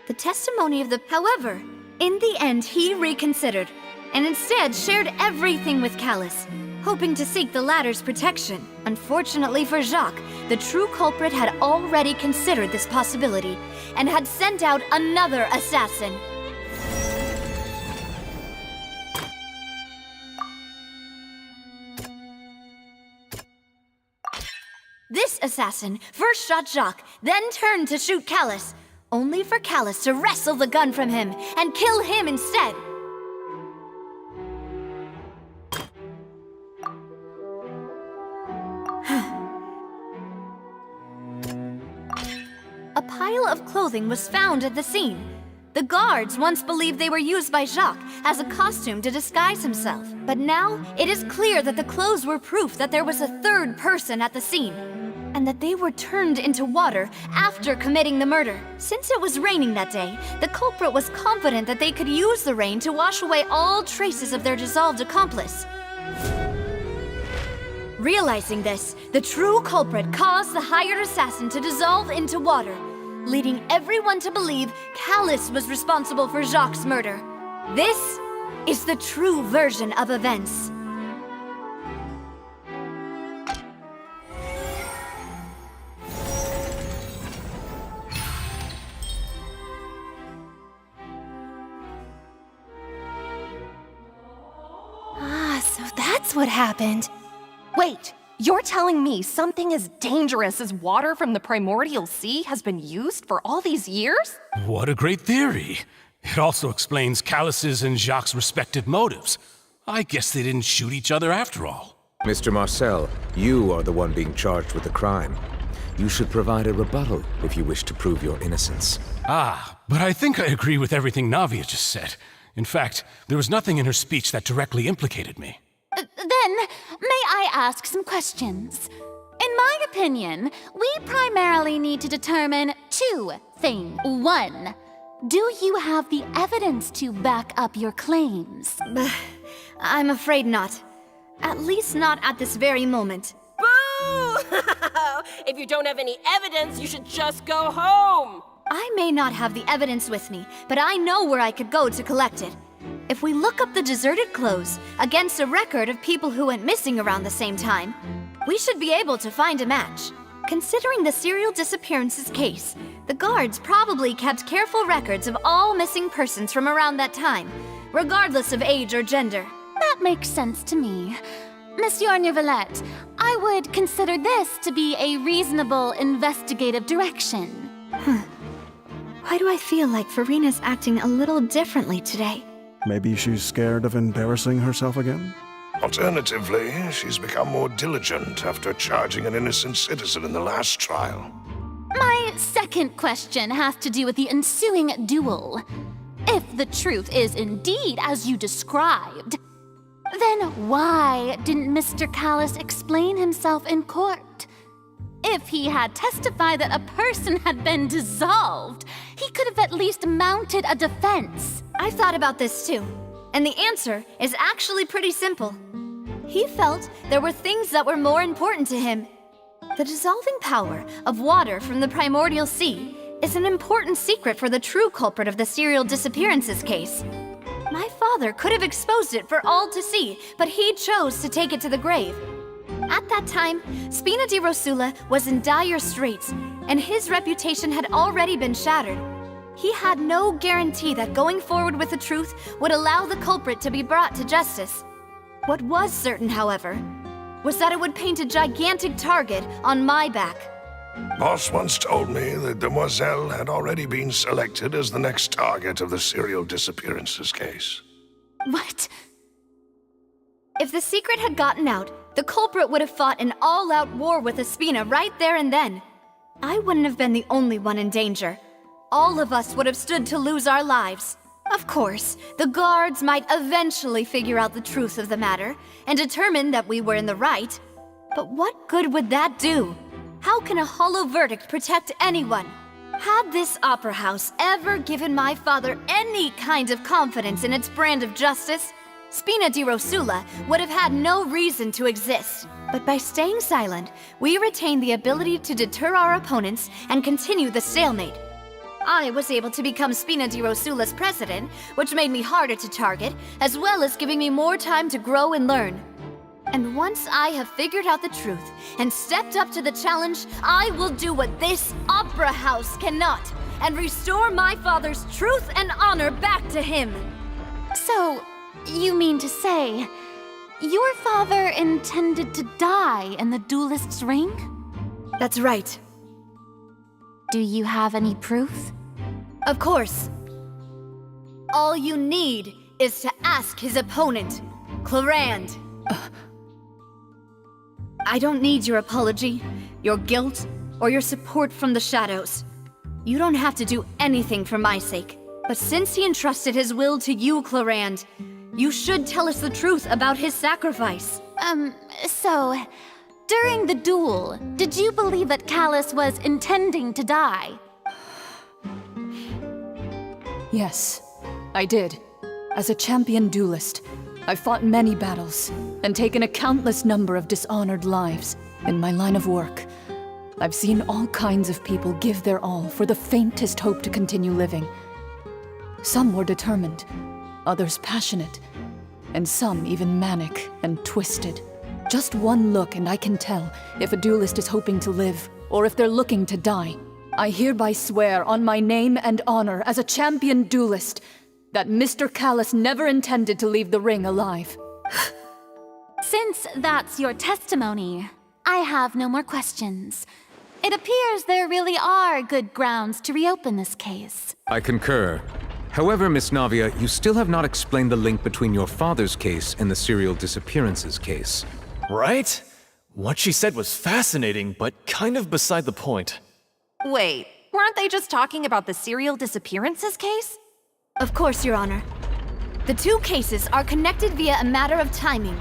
The testimony of the... However, in the end, he reconsidered, and instead shared everything with Callus, hoping to seek the latter's protection. Unfortunately for Jacques, the true culprit had already considered this possibility, and had sent out another assassin. This assassin first shot Jacques, then turned to shoot Callus, only for Callus to wrestle the gun from him and kill him instead. A pile of clothing was found at the scene. The guards once believed they were used by Jacques as a costume to disguise himself. But now, it is clear that the clothes were proof that there was a third person at the scene, and that they were turned into water after committing the murder. Since it was raining that day, the culprit was confident that they could use the rain to wash away all traces of their dissolved accomplice. Realizing this, the true culprit caused the hired assassin to dissolve into water, leading everyone to believe Callus was responsible for Jacques' murder. This is the true version of events. So that's what happened. Wait, you're telling me something as dangerous as water from the primordial sea has been used for all these years? What a great theory. It also explains Callus's and Jacques' respective motives. I guess they didn't shoot each other after all. Mr. Marcel, you are the one being charged with the crime. You should provide a rebuttal if you wish to prove your innocence. But I think I agree with everything Navia just said. In fact, there was nothing in her speech that directly implicated me. Then, may I ask some questions? In my opinion, we primarily need to determine two things. One, do you have the evidence to back up your claims? I'm afraid not. At least not at this very moment. Boo! If you don't have any evidence, you should just go home! I may not have the evidence with me, but I know where I could go to collect it. If we look up the deserted clothes against a record of people who went missing around the same time, we should be able to find a match. Considering the serial disappearances case, the guards probably kept careful records of all missing persons from around that time, regardless of age or gender. That makes sense to me. Monsieur Neuvillette, I would consider this to be a reasonable investigative direction. Why do I feel like Farina's acting a little differently today? Maybe she's scared of embarrassing herself again? Alternatively, she's become more diligent after charging an innocent citizen in the last trial. My second question has to do with the ensuing duel. If the truth is indeed as you described, then why didn't Mr. Callus explain himself in court? If he had testified that a person had been dissolved, he could have at least mounted a defense. I've thought about this too, and the answer is actually pretty simple. He felt there were things that were more important to him. The dissolving power of water from the primordial sea is an important secret for the true culprit of the serial disappearances case. My father could have exposed it for all to see, but he chose to take it to the grave. At that time, Spina di Rosula was in dire straits, and his reputation had already been shattered. He had no guarantee that going forward with the truth would allow the culprit to be brought to justice. What was certain, however, was that it would paint a gigantic target on my back. Boss once told me that Demoiselle had already been selected as the next target of the serial disappearances case. What? If the secret had gotten out, the culprit would have fought an all-out war with Espina right there and then. I wouldn't have been the only one in danger. All of us would have stood to lose our lives. Of course, the guards might eventually figure out the truth of the matter and determine that we were in the right. But what good would that do? How can a hollow verdict protect anyone? Had this opera house ever given my father any kind of confidence in its brand of justice, Spina di Rosula would have had no reason to exist. But by staying silent, we retained the ability to deter our opponents and continue the stalemate. I was able to become Spina di Rosula's president, which made me harder to target, as well as giving me more time to grow and learn. And once I have figured out the truth and stepped up to the challenge, I will do what this opera house cannot and restore my father's truth and honor back to him. So, you mean to say, your father intended to die in the duelist's ring? That's right. Do you have any proof? Of course. All you need is to ask his opponent, Clorand. I don't need your apology, your guilt, or your support from the shadows. You don't have to do anything for my sake. But since he entrusted his will to you, Clorand, you should tell us the truth about his sacrifice. So, during the duel, did you believe that Callus was intending to die? Yes, I did. As a champion duelist, I've fought many battles and taken a countless number of dishonored lives in my line of work. I've seen all kinds of people give their all for the faintest hope to continue living. Some were determined, others passionate, and some even manic and twisted. Just one look and I can tell if a duelist is hoping to live or if they're looking to die. I hereby swear on my name and honor as a champion duelist that Mr. Callus never intended to leave the ring alive. Since that's your testimony, I have no more questions. It appears there really are good grounds to reopen this case. I concur. However, Miss Navia, you still have not explained the link between your father's case and the serial disappearances case. Right? What she said was fascinating, but kind of beside the point. Wait, weren't they just talking about the serial disappearances case? Of course, Your Honor. The two cases are connected via a matter of timing.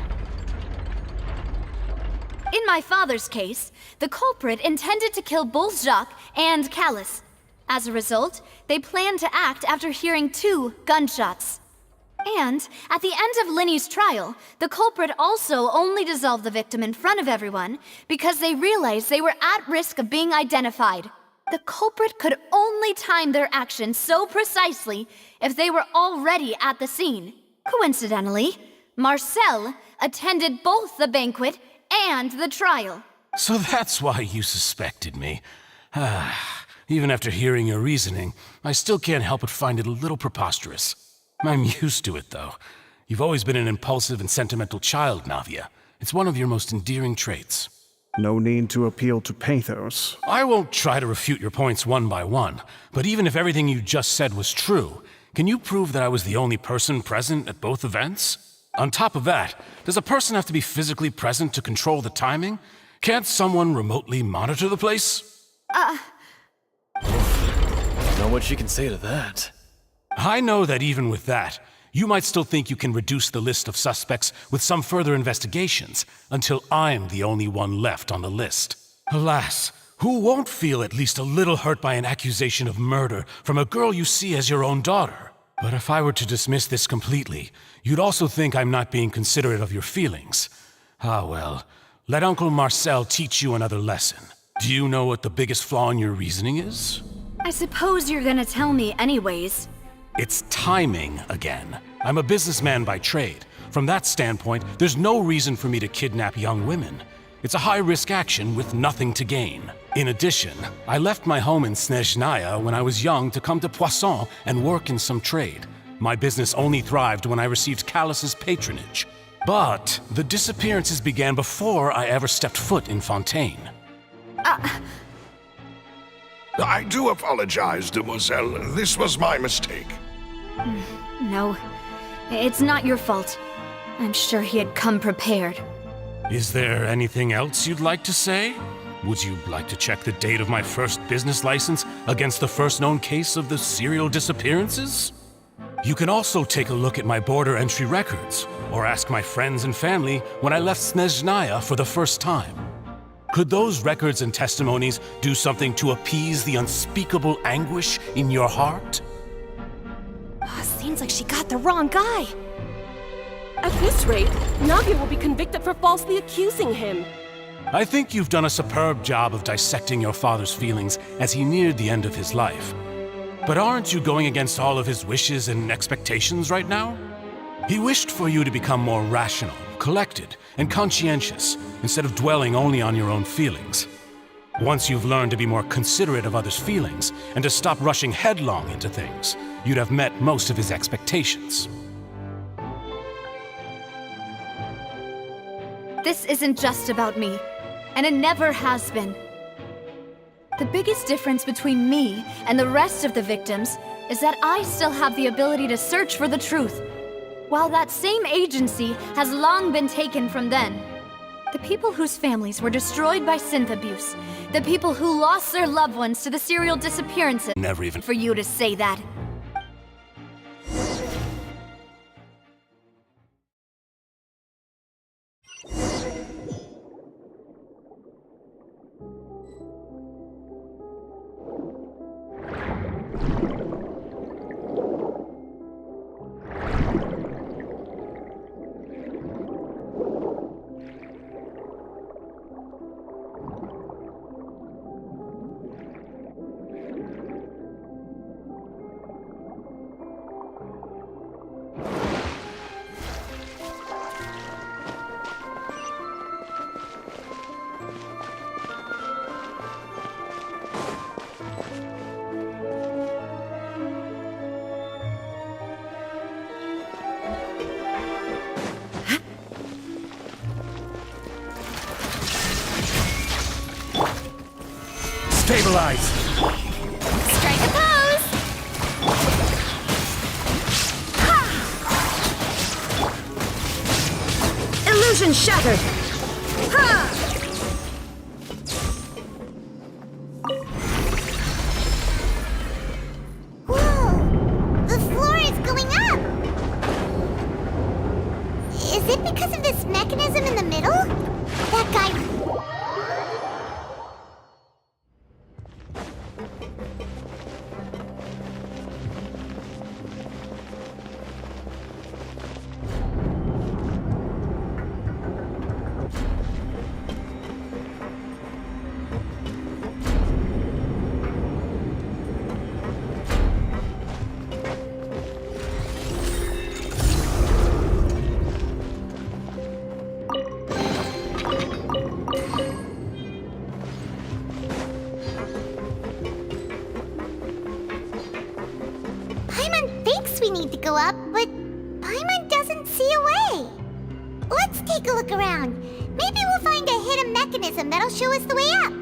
In my father's case, the culprit intended to kill both Jacques and Callus. As a result, they planned to act after hearing 2 gunshots. And at the end of Linny's trial, the culprit also only dissolved the victim in front of everyone because they realized they were at risk of being identified. The culprit could only time their actions so precisely if they were already at the scene. Coincidentally, Marcel attended both the banquet and the trial. So that's why you suspected me. Even after hearing your reasoning, I still can't help but find it a little preposterous. I'm used to it, though. You've always been an impulsive and sentimental child, Navia. It's one of your most endearing traits. No need to appeal to pathos. I won't try to refute your points one by one, but even if everything you just said was true, can you prove that I was the only person present at both events? On top of that, does a person have to be physically present to control the timing? Can't someone remotely monitor the place? Don't know what she can say to that. I know that even with that, you might still think you can reduce the list of suspects with some further investigations, until I'm the only one left on the list. Alas, who won't feel at least a little hurt by an accusation of murder from a girl you see as your own daughter? But if I were to dismiss this completely, you'd also think I'm not being considerate of your feelings. Ah well, let Uncle Marcel teach you another lesson. Do you know what the biggest flaw in your reasoning is? I suppose you're gonna tell me anyways. It's timing again. I'm a businessman by trade. From that standpoint, there's no reason for me to kidnap young women. It's a high-risk action with nothing to gain. In addition, I left my home in Snezhnaya when I was young to come to Poisson and work in some trade. My business only thrived when I received Callus's patronage. But the disappearances began before I ever stepped foot in Fontaine. I do apologize, demoiselle. This was my mistake. No, it's not your fault. I'm sure he had come prepared. Is there anything else you'd like to say? Would you like to check the date of my first business license against the first known case of the serial disappearances? You can also take a look at my border entry records, or ask my friends and family when I left Snezhnaya for the first time. Could those records and testimonies do something to appease the unspeakable anguish in your heart? Seems like she got the wrong guy. At this rate, Navia will be convicted for falsely accusing him. I think you've done a superb job of dissecting your father's feelings as he neared the end of his life. But aren't you going against all of his wishes and expectations right now? He wished for you to become more rational, collected, and conscientious, instead of dwelling only on your own feelings. Once you've learned to be more considerate of others' feelings, and to stop rushing headlong into things, you'd have met most of his expectations. This isn't just about me, and it never has been. The biggest difference between me and the rest of the victims is that I still have the ability to search for the truth, while that same agency has long been taken from them. The people whose families were destroyed by synth abuse, the people who lost their loved ones to the serial disappearances. Never even for you to say that. Stabilize! Strike a pose! Illusion shattered! Ha! Whoa! The floor is going up! Is it because of this mechanism in the middle? That guy... Paimon thinks we need to go up, but Paimon doesn't see a way. Let's take a look around. Maybe we'll find a hidden mechanism that'll show us the way up.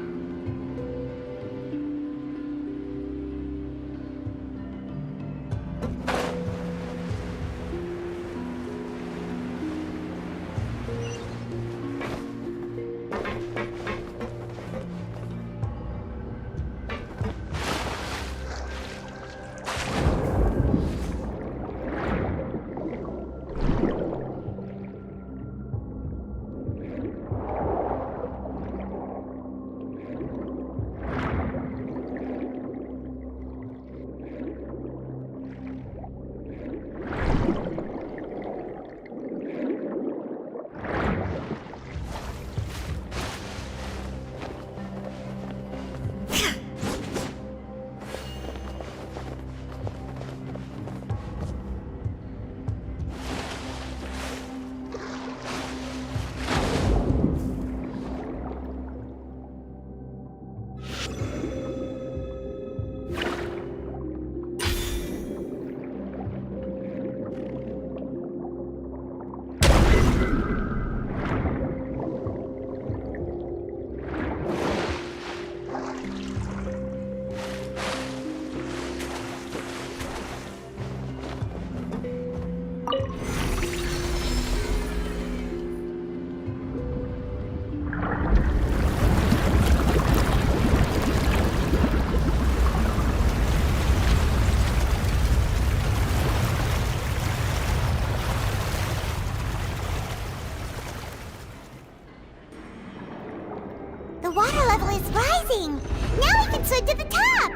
The water level is rising! Now we can swim to the top!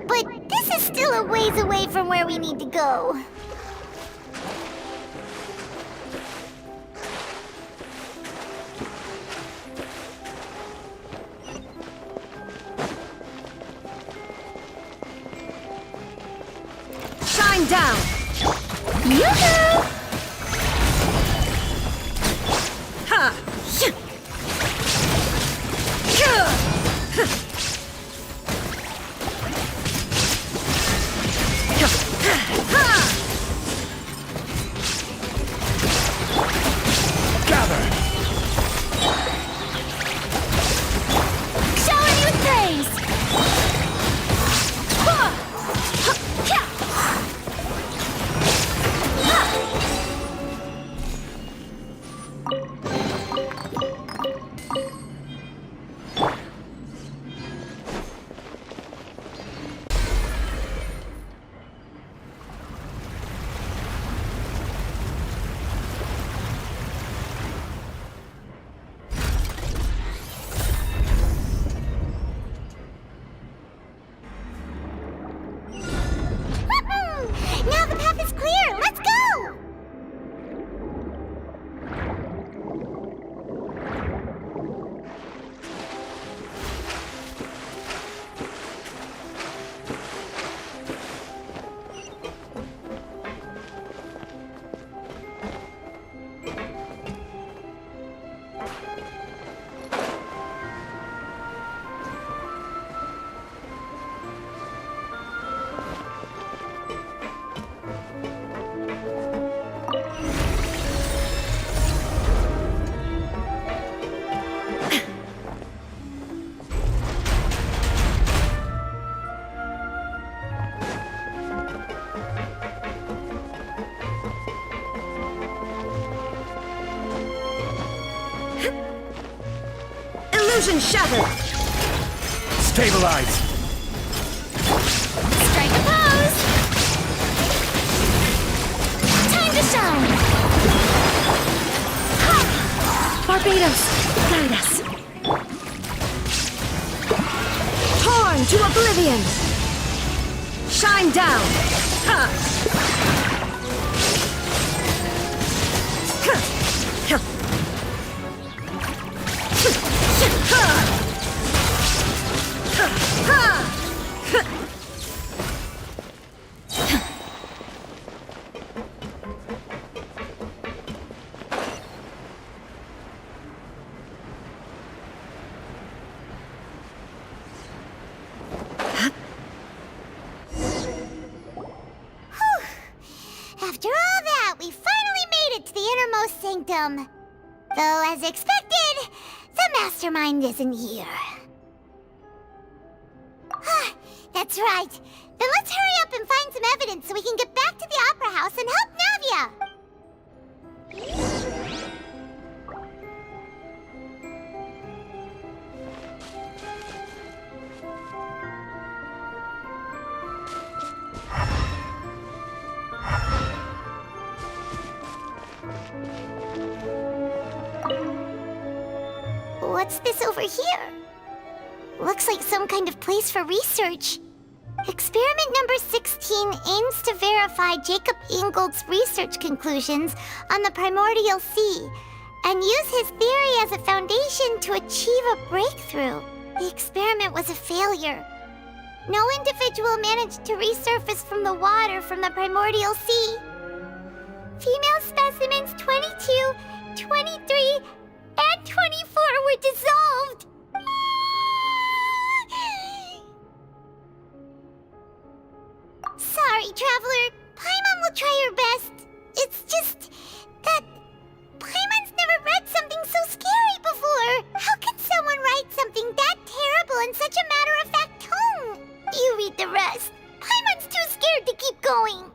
But this is still a ways away from where we need to go. Shine down! Yoo-hoo! Ha! Shower me with praise! Illusion shattered! Stabilize! Strike a pose! Time to shine! Barbados, guide us! Torn to oblivion! Shine down! Ha! After all that, we finally made it to the innermost sanctum. Though, as expected, the mastermind isn't here. That's right. Then let's hurry up and find some evidence so we can get back to the Opera House and help Navia! What's this over here? Looks like some kind of place for research. Experiment number 16 aims to verify Jacob Ingold's research conclusions on the primordial sea and use his theory as a foundation to achieve a breakthrough. The experiment was a failure. No individual managed to resurface from the water from the primordial sea. Female specimens 22, 23, and 24 were dissolved. Sorry, Traveler. Paimon will try her best. It's just that Paimon's never read something so scary before. How could someone write something that terrible in such a matter-of-fact tone? You read the rest. Paimon's too scared to keep going.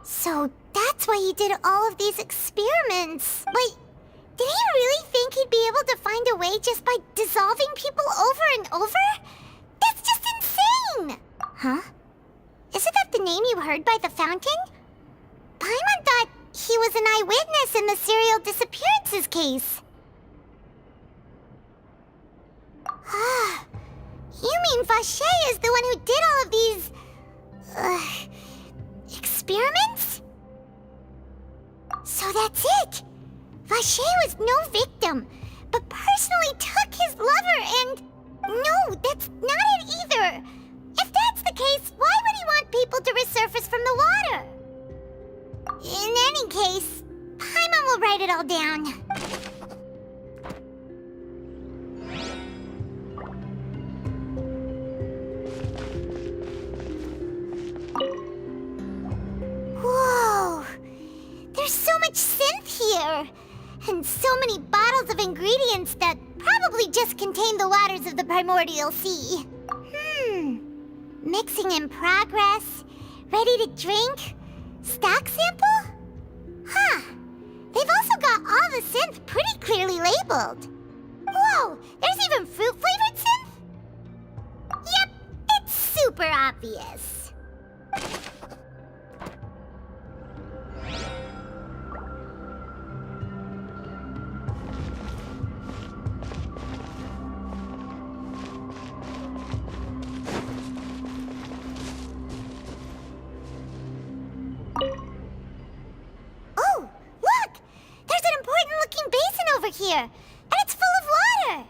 So that's why he did all of these experiments. Wait, did he really think he'd be able to find a way just by dissolving people over and over? That's just insane! Huh? Isn't that the name you heard by the fountain? Paimon thought he was an eyewitness in the serial disappearances case. Ah, you mean Vache is the one who did all of these... experiments? So that's it! Vache was no victim, but personally took his lover and... No, that's not it either! If that's the case, why would he want people to resurface from the water? In any case, Paimon will write it all down. Whoa! There's so much synth here! And so many bottles of ingredients that probably just contain the waters of the primordial sea. Mixing in progress, ready to drink, stock sample? Huh. They've also got all the synth pretty clearly labeled. Whoa, there's even fruit-flavored synth? Yep, it's super obvious. Oh, look! There's an important-looking basin over here, and it's full of water!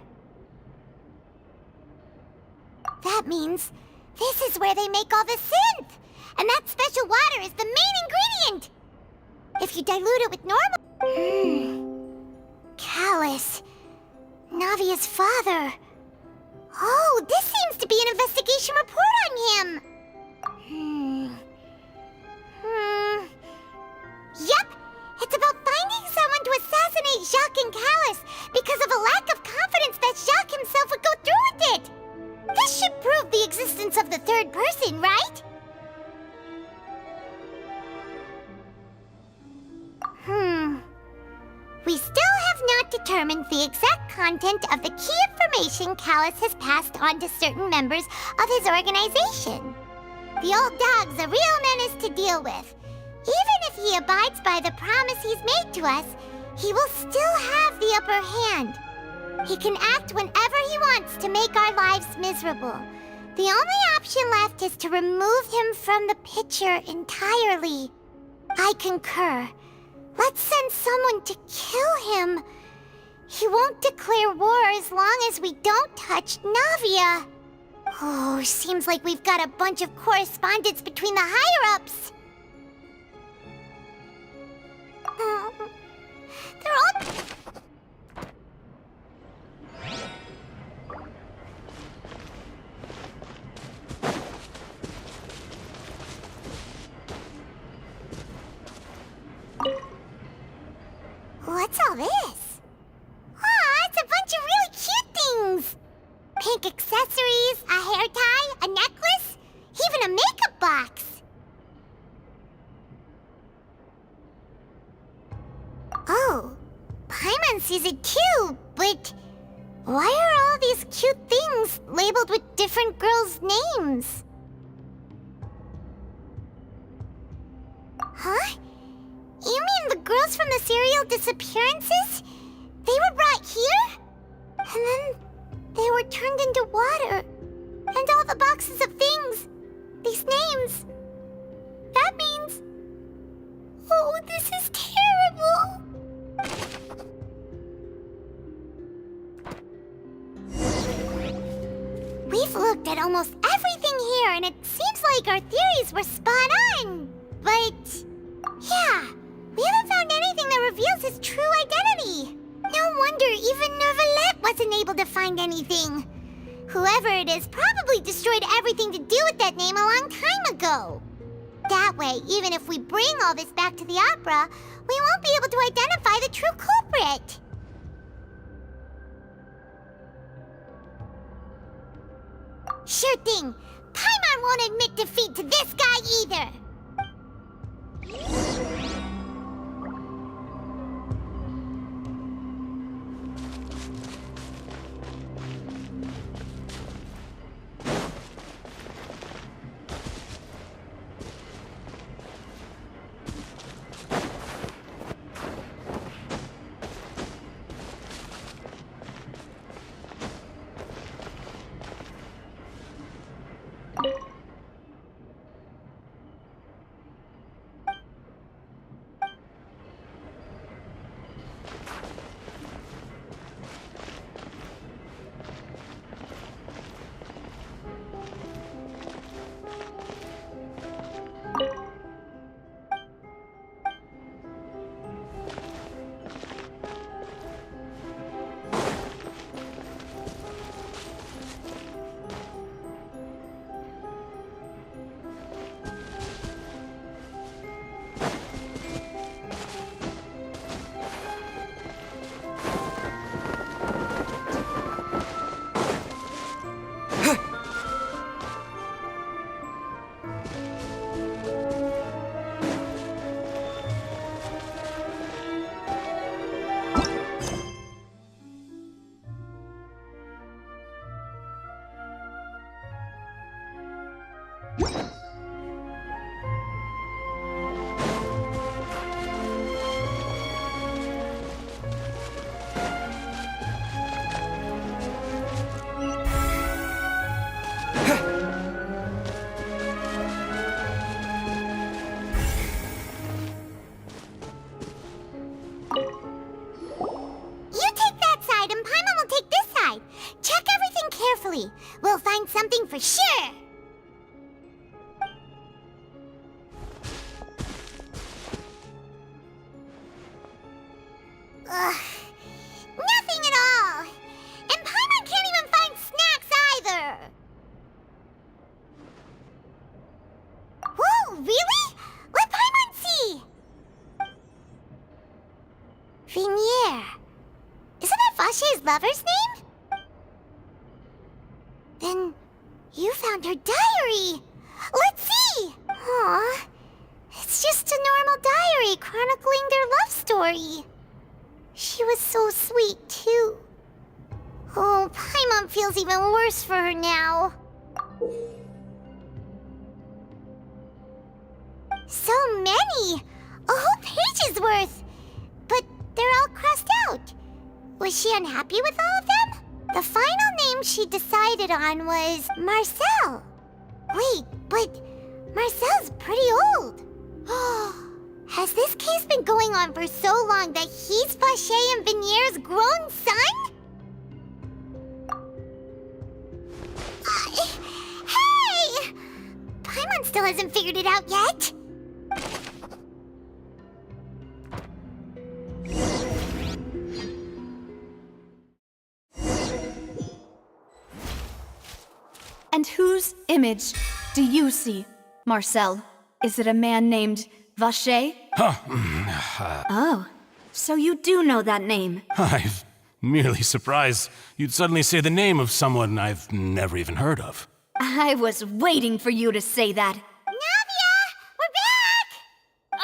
That means this is where they make all the synth! And that special water is the main ingredient! If you dilute it with normal... Callus. Navia's father. Oh, this seems to be an investigation report on him! Yep! It's about finding someone to assassinate Jacques and Callus because of a lack of confidence that Jacques himself would go through with it! This should prove the existence of the third person, right? We still have not the exact content of the key information Callus has passed on to certain members of his organization. The old dog's a real menace to deal with. Even if he abides by the promise he's made to us, he will still have the upper hand. He can act whenever he wants to make our lives miserable. The only option left is to remove him from the picture entirely. I concur. Let's send someone to kill him. He won't declare war as long as we don't touch Navia. Oh, seems like we've got a bunch of correspondence between the higher-ups. They're all... What's all this? Aw, it's a bunch of really cute things! Pink accessories, a hair tie, a necklace, even a makeup box. Oh, Paimon sees it too, but why are all these cute things labeled with different girls' names? Huh? You mean the girls from the serial disappearances? They were brought here? And then they were turned into water. And all the boxes of things. These names. That means... Oh, this is terrible. We've looked at almost everything here, and it seems like our theories were spot on. But... yeah, we haven't found anything that reveals his true identity. No wonder even Neuvillette wasn't able to find anything. Whoever it is probably destroyed everything to do with that name a long time ago. That way, even if we bring all this back to the opera, we won't be able to identify the true culprit. Sure thing. Paimon won't admit defeat to this guy either. We'll find something for sure. Ugh, nothing at all. And Paimon can't even find snacks either. Whoa, really? Let Paimon see. Vinier. Isn't that Vache's lover's name? Then you found her diary. Let's see. Aw, it's just a normal diary chronicling their love story. She was so sweet, too. Oh, Paimon feels even worse for her now. So many! A whole page's worth! But they're all crossed out. Was she unhappy with all of them? The final name she decided on was Marcel. Wait, but Marcel's pretty old. Has this case been going on for so long that he's Vacher and Vinier's grown son? Hey! Paimon still hasn't figured it out yet. And whose image do you see, Marcel? Is it a man named Vacher? Oh, so you do know that name. I'm merely surprised you'd suddenly say the name of someone I've never even heard of. I was waiting for you to say that. Navia! We're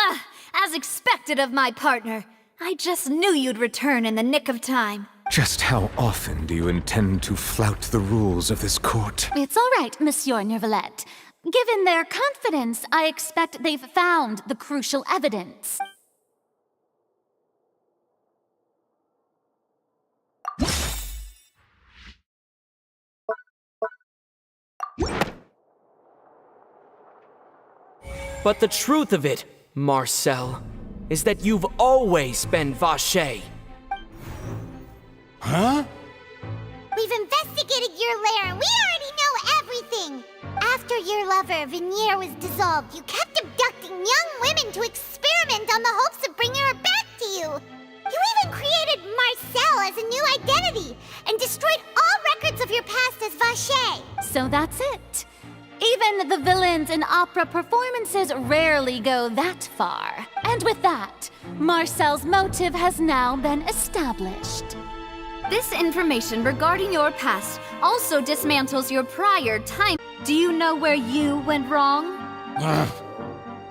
back! As expected of my partner. I just knew you'd return in the nick of time. Just how often do you intend to flout the rules of this court? It's all right, Monsieur Nervalette. Given their confidence, I expect they've found the crucial evidence. But the truth of it, Marcel, is that you've always been Vacher. Huh? We've investigated your lair and we already know everything! After your lover, Vinier, was dissolved, you kept abducting young women to experiment on the hopes of bringing her back to you! You even created Marcel as a new identity and destroyed all records of your past as Vacher! So that's it. Even the villains in opera performances rarely go that far. And with that, Marcel's motive has now been established. This information regarding your past also dismantles your prior time. Do you know where you went wrong?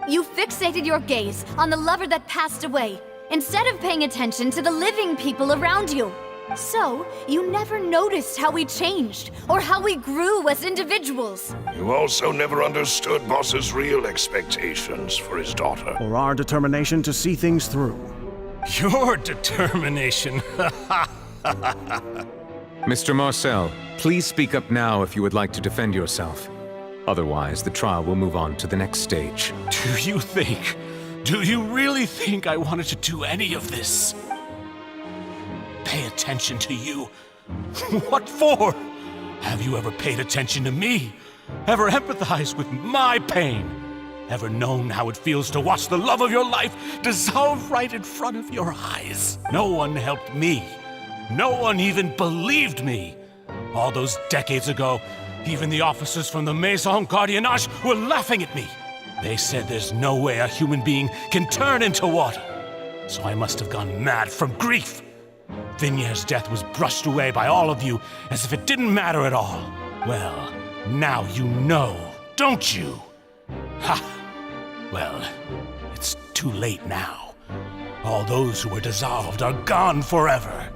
You fixated your gaze on the lover that passed away, instead of paying attention to the living people around you. So, you never noticed how we changed, or how we grew as individuals. You also never understood Boss's real expectations for his daughter. Or our determination to see things through. Your determination. Mr. Marcel, please speak up now if you would like to defend yourself. Otherwise, the trial will move on to the next stage. Do you really think I wanted to do any of this? Pay attention to you? What for? Have you ever paid attention to me? Ever empathized with my pain? Ever known how it feels to watch the love of your life dissolve right in front of your eyes? No one helped me. No one even believed me. All those decades ago, even the officers from the Maison Gardiennage were laughing at me. They said there's no way a human being can turn into water. So I must have gone mad from grief. Vinier's death was brushed away by all of you as if it didn't matter at all. Well, now you know, don't you? Ha! Well, it's too late now. All those who were dissolved are gone forever.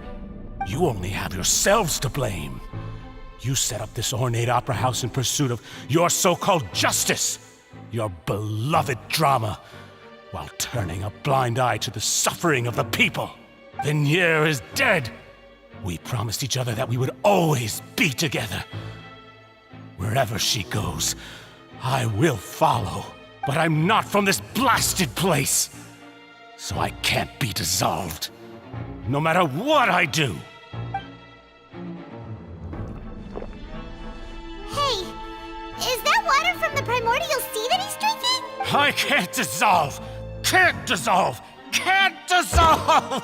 You only have yourselves to blame. You set up this ornate opera house in pursuit of your so-called justice, your beloved drama, while turning a blind eye to the suffering of the people. Vinier is dead. We promised each other that we would always be together. Wherever she goes, I will follow. But I'm not from this blasted place, so I can't be dissolved, no matter what I do. Hey, is that water from the primordial sea that he's drinking? I can't dissolve! Can't dissolve! Can't dissolve!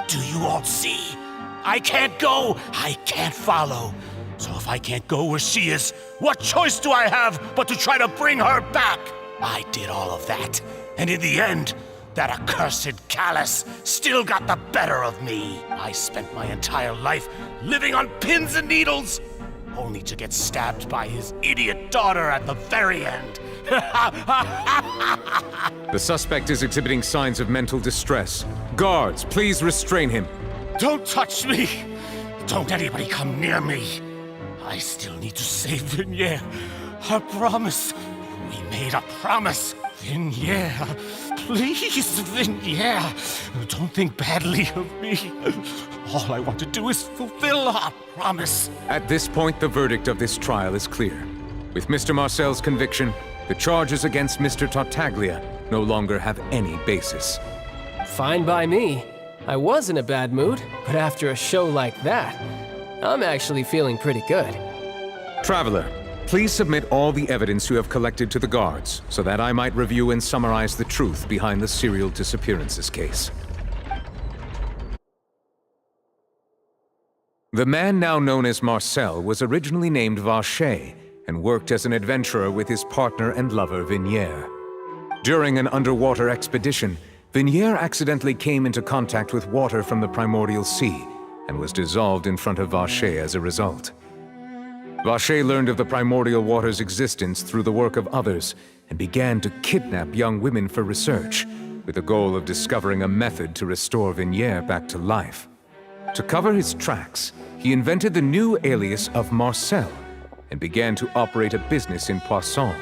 Do you all see? I can't go, I can't follow. So if I can't go where she is, what choice do I have but to try to bring her back? I did all of that, and in the end, that accursed Callus still got the better of me. I spent my entire life living on pins and needles, only to get stabbed by his idiot daughter at the very end. The suspect is exhibiting signs of mental distress. Guards, please restrain him. Don't touch me! Don't anybody come near me! I still need to save Vignier. I promise. We made a promise. Vignier. Please, Vignier. Don't think badly of me. All I want to do is fulfill our promise. At this point, the verdict of this trial is clear. With Mr. Marcel's conviction, the charges against Mr. Tartaglia no longer have any basis. Fine by me. I was in a bad mood, but after a show like that, I'm actually feeling pretty good. Traveler, please submit all the evidence you have collected to the guards, so that I might review and summarize the truth behind the serial disappearances case. The man now known as Marcel was originally named Vacher and worked as an adventurer with his partner and lover Vignier. During an underwater expedition, Vignier accidentally came into contact with water from the primordial sea and was dissolved in front of Vacher as a result. Vacher learned of the primordial water's existence through the work of others and began to kidnap young women for research, with the goal of discovering a method to restore Vignier back to life. To cover his tracks, he invented the new alias of Marcel and began to operate a business in Poisson.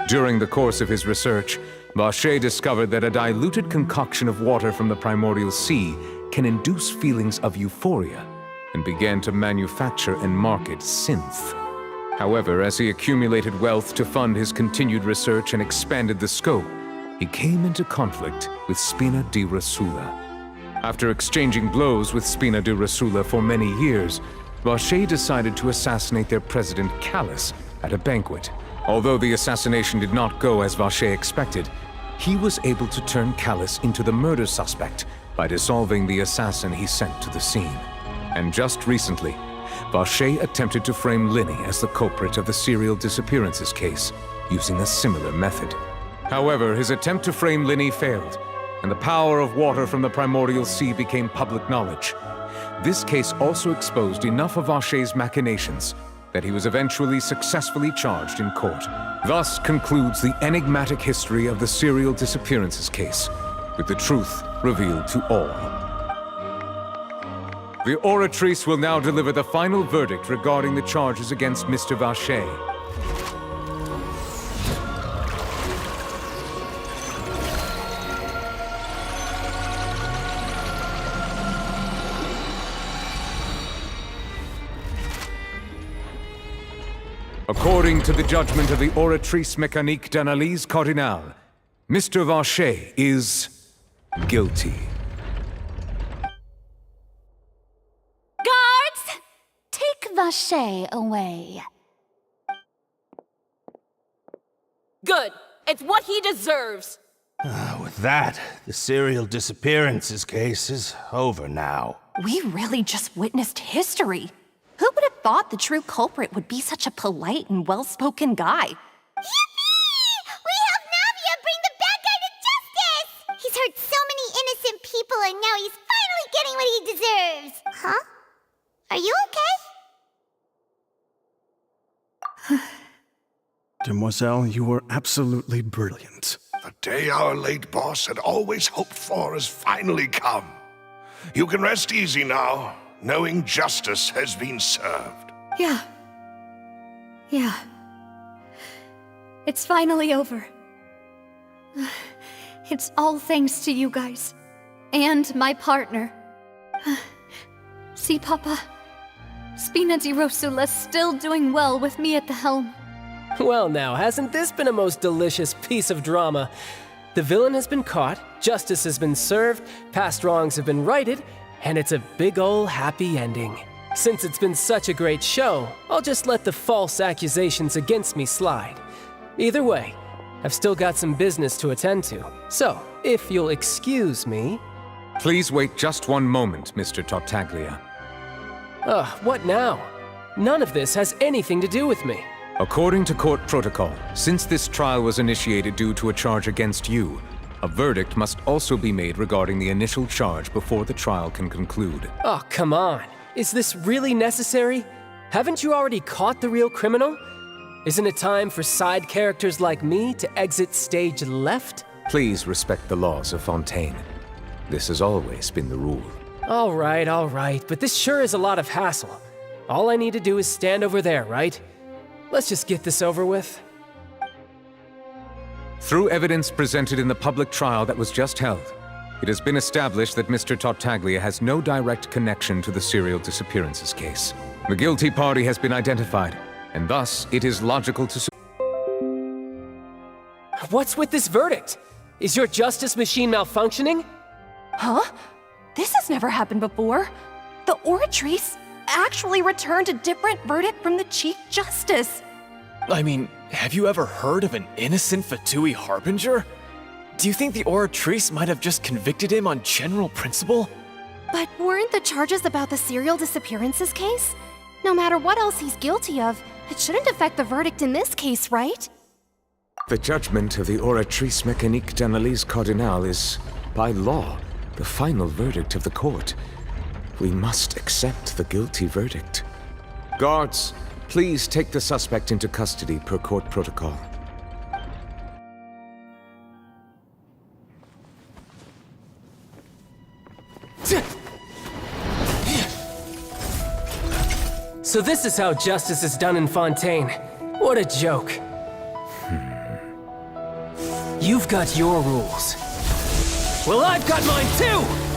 During the course of his research, Vacher discovered that a diluted concoction of water from the primordial sea can induce feelings of euphoria, and began to manufacture and market synth. However, as he accumulated wealth to fund his continued research and expanded the scope, he came into conflict with Spina di Rosula. After exchanging blows with Spina di Rosula for many years, Vacher decided to assassinate their president Callus at a banquet. Although the assassination did not go as Vacher expected, he was able to turn Callus into the murder suspect by dissolving the assassin he sent to the scene. And just recently, Vacher attempted to frame Linny as the culprit of the serial disappearances case, using a similar method. However, his attempt to frame Linny failed, and the power of water from the primordial sea became public knowledge. This case also exposed enough of Vacher's machinations that he was eventually successfully charged in court. Thus concludes the enigmatic history of the serial disappearances case, with the truth revealed to all. The Oratrice will now deliver the final verdict regarding the charges against Mr. Vacher. According to the judgment of the Oratrice Mécanique d'Analyse Cardinale, Mr. Vacher is guilty. Guards! Take Vacher away. Good. It's what he deserves. With that, the serial disappearances case is over now. We really just witnessed history. Who would have thought the true culprit would be such a polite and well-spoken guy? Yippee! We helped Navia bring the bad guy to justice! He's hurt so many innocent people and now he's finally getting what he deserves. Huh? Are you okay? Demoiselle, you were absolutely brilliant. The day our late boss had always hoped for has finally come. You can rest easy now, knowing justice has been served. Yeah. It's finally over. It's all thanks to you guys. And my partner. See, Papa? Spina di Rosula's still doing well with me at the helm. Well now, hasn't this been a most delicious piece of drama? The villain has been caught, justice has been served, past wrongs have been righted, and it's a big ol' happy ending. Since it's been such a great show, I'll just let the false accusations against me slide. Either way, I've still got some business to attend to. So, if you'll excuse me... Please wait just one moment, Mr. Tartaglia. What now? None of this has anything to do with me. According to court protocol, since this trial was initiated due to a charge against you, a verdict must also be made regarding the initial charge before the trial can conclude. Oh, come on. Is this really necessary? Haven't you already caught the real criminal? Isn't it time for side characters like me to exit stage left? Please respect the laws of Fontaine. This has always been the rule. All right, but this sure is a lot of hassle. All I need to do is stand over there, right? Let's just get this over with. Through evidence presented in the public trial that was just held, it has been established that Mr. Tartaglia has no direct connection to the serial disappearances case. The guilty party has been identified, and thus it is logical to... What's with this verdict? Is your justice machine malfunctioning? Huh? This has never happened before. The Oratrice actually returned a different verdict from the Chief Justice. I mean, have you ever heard of an innocent Fatui Harbinger? Do you think the Oratrice might have just convicted him on general principle? But weren't the charges about the serial disappearances case? No matter what else he's guilty of, it shouldn't affect the verdict in this case, right? The judgment of the Oratrice Mécanique d'Analyse Cardinal is, by law, the final verdict of the court. We must accept the guilty verdict. Guards, please take the suspect into custody per court protocol. So this is how justice is done in Fontaine. What a joke. You've got your rules. Well, I've got mine too!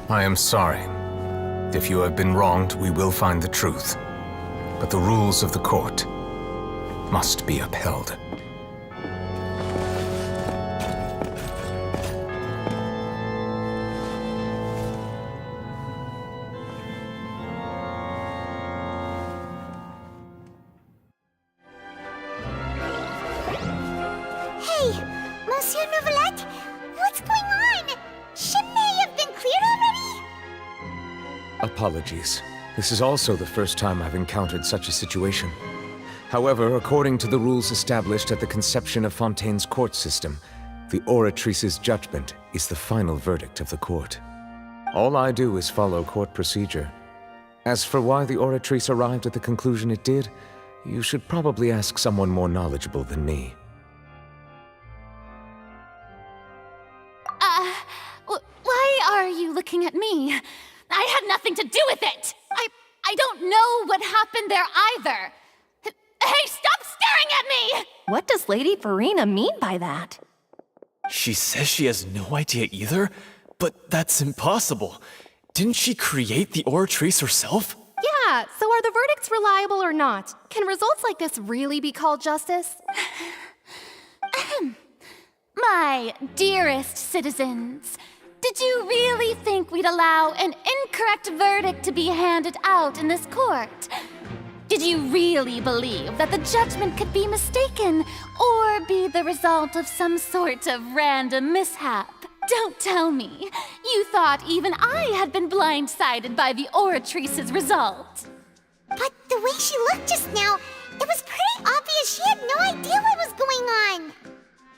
I am sorry. If you have been wronged, we will find the truth. But the rules of the court must be upheld. Hey, Monsieur Novelette, what's going on? Shouldn't they have been cleared already? Apologies. This is also the first time I've encountered such a situation. However, according to the rules established at the conception of Fontaine's court system, the Oratrice's judgment is the final verdict of the court. All I do is follow court procedure. As for why the Oratrice arrived at the conclusion it did, you should probably ask someone more knowledgeable than me. Why are you looking at me? I had nothing to do with it! I don't know what happened there either! Hey, stop staring at me! What does Lady Farina mean by that? She says she has no idea either, but that's impossible. Didn't she create the Oratrice herself? Yeah, so are the verdicts reliable or not? Can results like this really be called justice? My dearest citizens, did you really think we'd allow an incorrect verdict to be handed out in this court? Did you really believe that the judgment could be mistaken or be the result of some sort of random mishap? Don't tell me. You thought even I had been blindsided by the Oratrice's result. But the way she looked just now, it was pretty obvious she had no idea what was going on.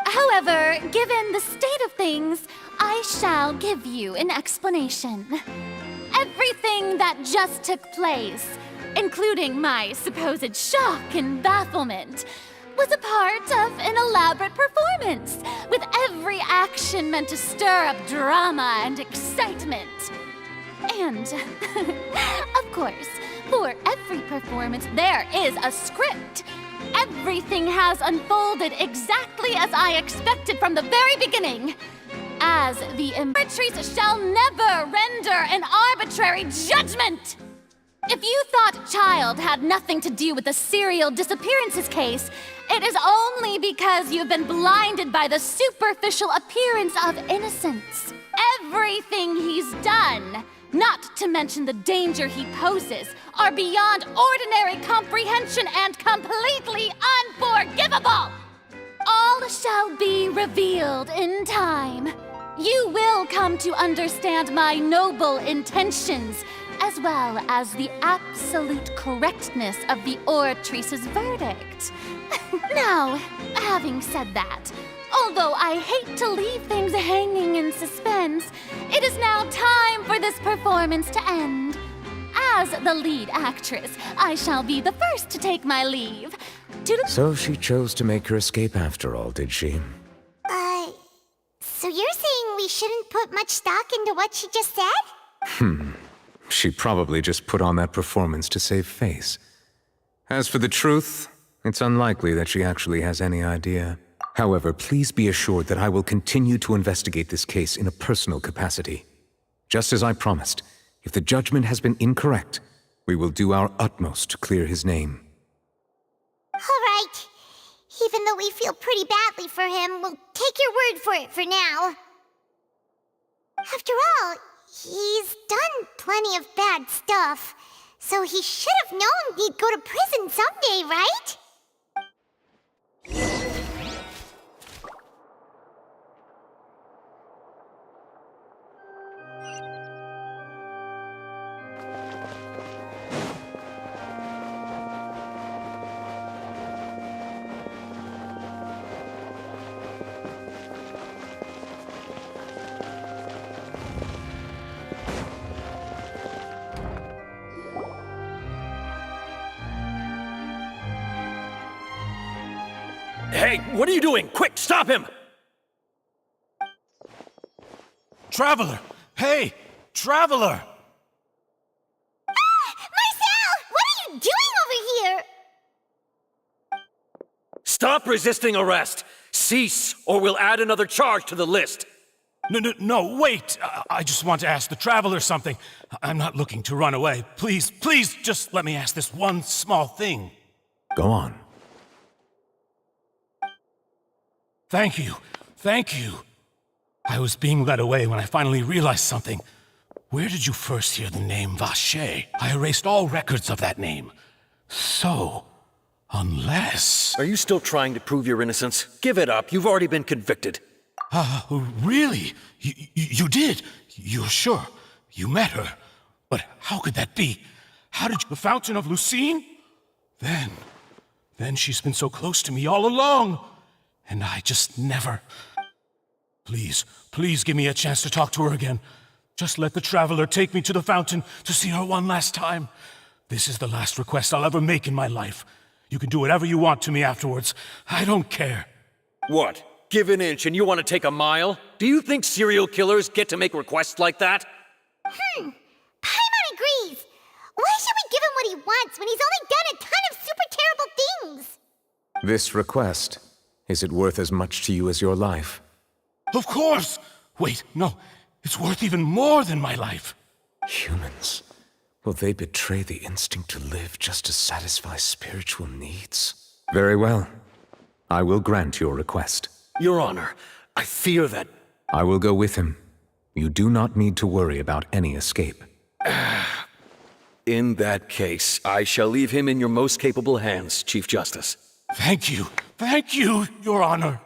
However, given the state of things, I shall give you an explanation. Everything that just took place, including my supposed shock and bafflement, was a part of an elaborate performance, with every action meant to stir up drama and excitement. And, of course, for every performance there is a script. Everything has unfolded exactly as I expected from the very beginning. As the Imperatrice shall never render an arbitrary judgment! If you thought Child had nothing to do with the serial disappearances case, it is only because you've been blinded by the superficial appearance of innocence. Everything he's done, not to mention the danger he poses, are beyond ordinary comprehension and completely unforgivable! All shall be revealed in time. You will come to understand my noble intentions, as well as the absolute correctness of the oratrice's verdict. Now, having said that, although I hate to leave things hanging in suspense, it is now time for this performance to end. As the lead actress, I shall be the first to take my leave. So she chose to make her escape after all, did she? So you're saying we shouldn't put much stock into what she just said? She probably just put on that performance to save face. As for the truth, it's unlikely that she actually has any idea. However, please be assured that I will continue to investigate this case in a personal capacity. Just as I promised, if the judgment has been incorrect, we will do our utmost to clear his name. All right. Even though we feel pretty badly for him, we'll take your word for it for now. After all, he's done plenty of bad stuff, so he should have known he'd go to prison someday, right? Hey, what are you doing? Quick, stop him! Traveler! Hey! Traveler! Marcel! What are you doing over here? Stop resisting arrest! Cease, or we'll add another charge to the list! No, wait! I just want to ask the Traveler something. I'm not looking to run away. Please, just let me ask this one small thing. Go on. Thank you. I was being led away when I finally realized something. Where did you first hear the name Vacher? I erased all records of that name. So, unless... Are you still trying to prove your innocence? Give it up, you've already been convicted. Really? You did? You're sure? You met her? But how could that be? How did you... The Fountain of Lucine? Then she's been so close to me all along. And I just never... Please give me a chance to talk to her again. Just let the Traveler take me to the fountain to see her one last time. This is the last request I'll ever make in my life. You can do whatever you want to me afterwards. I don't care. What? Give an inch and you want to take a mile? Do you think serial killers get to make requests like that? Paimon agrees. Why should we give him what he wants when he's only done a ton of super terrible things? This request, is it worth as much to you as your life? Of course! Wait, no. It's worth even more than my life. Humans. Will they betray the instinct to live just to satisfy spiritual needs? Very well. I will grant your request. Your Honor, I fear that... I will go with him. You do not need to worry about any escape. In that case, I shall leave him in your most capable hands, Chief Justice. Thank you, Your Honor.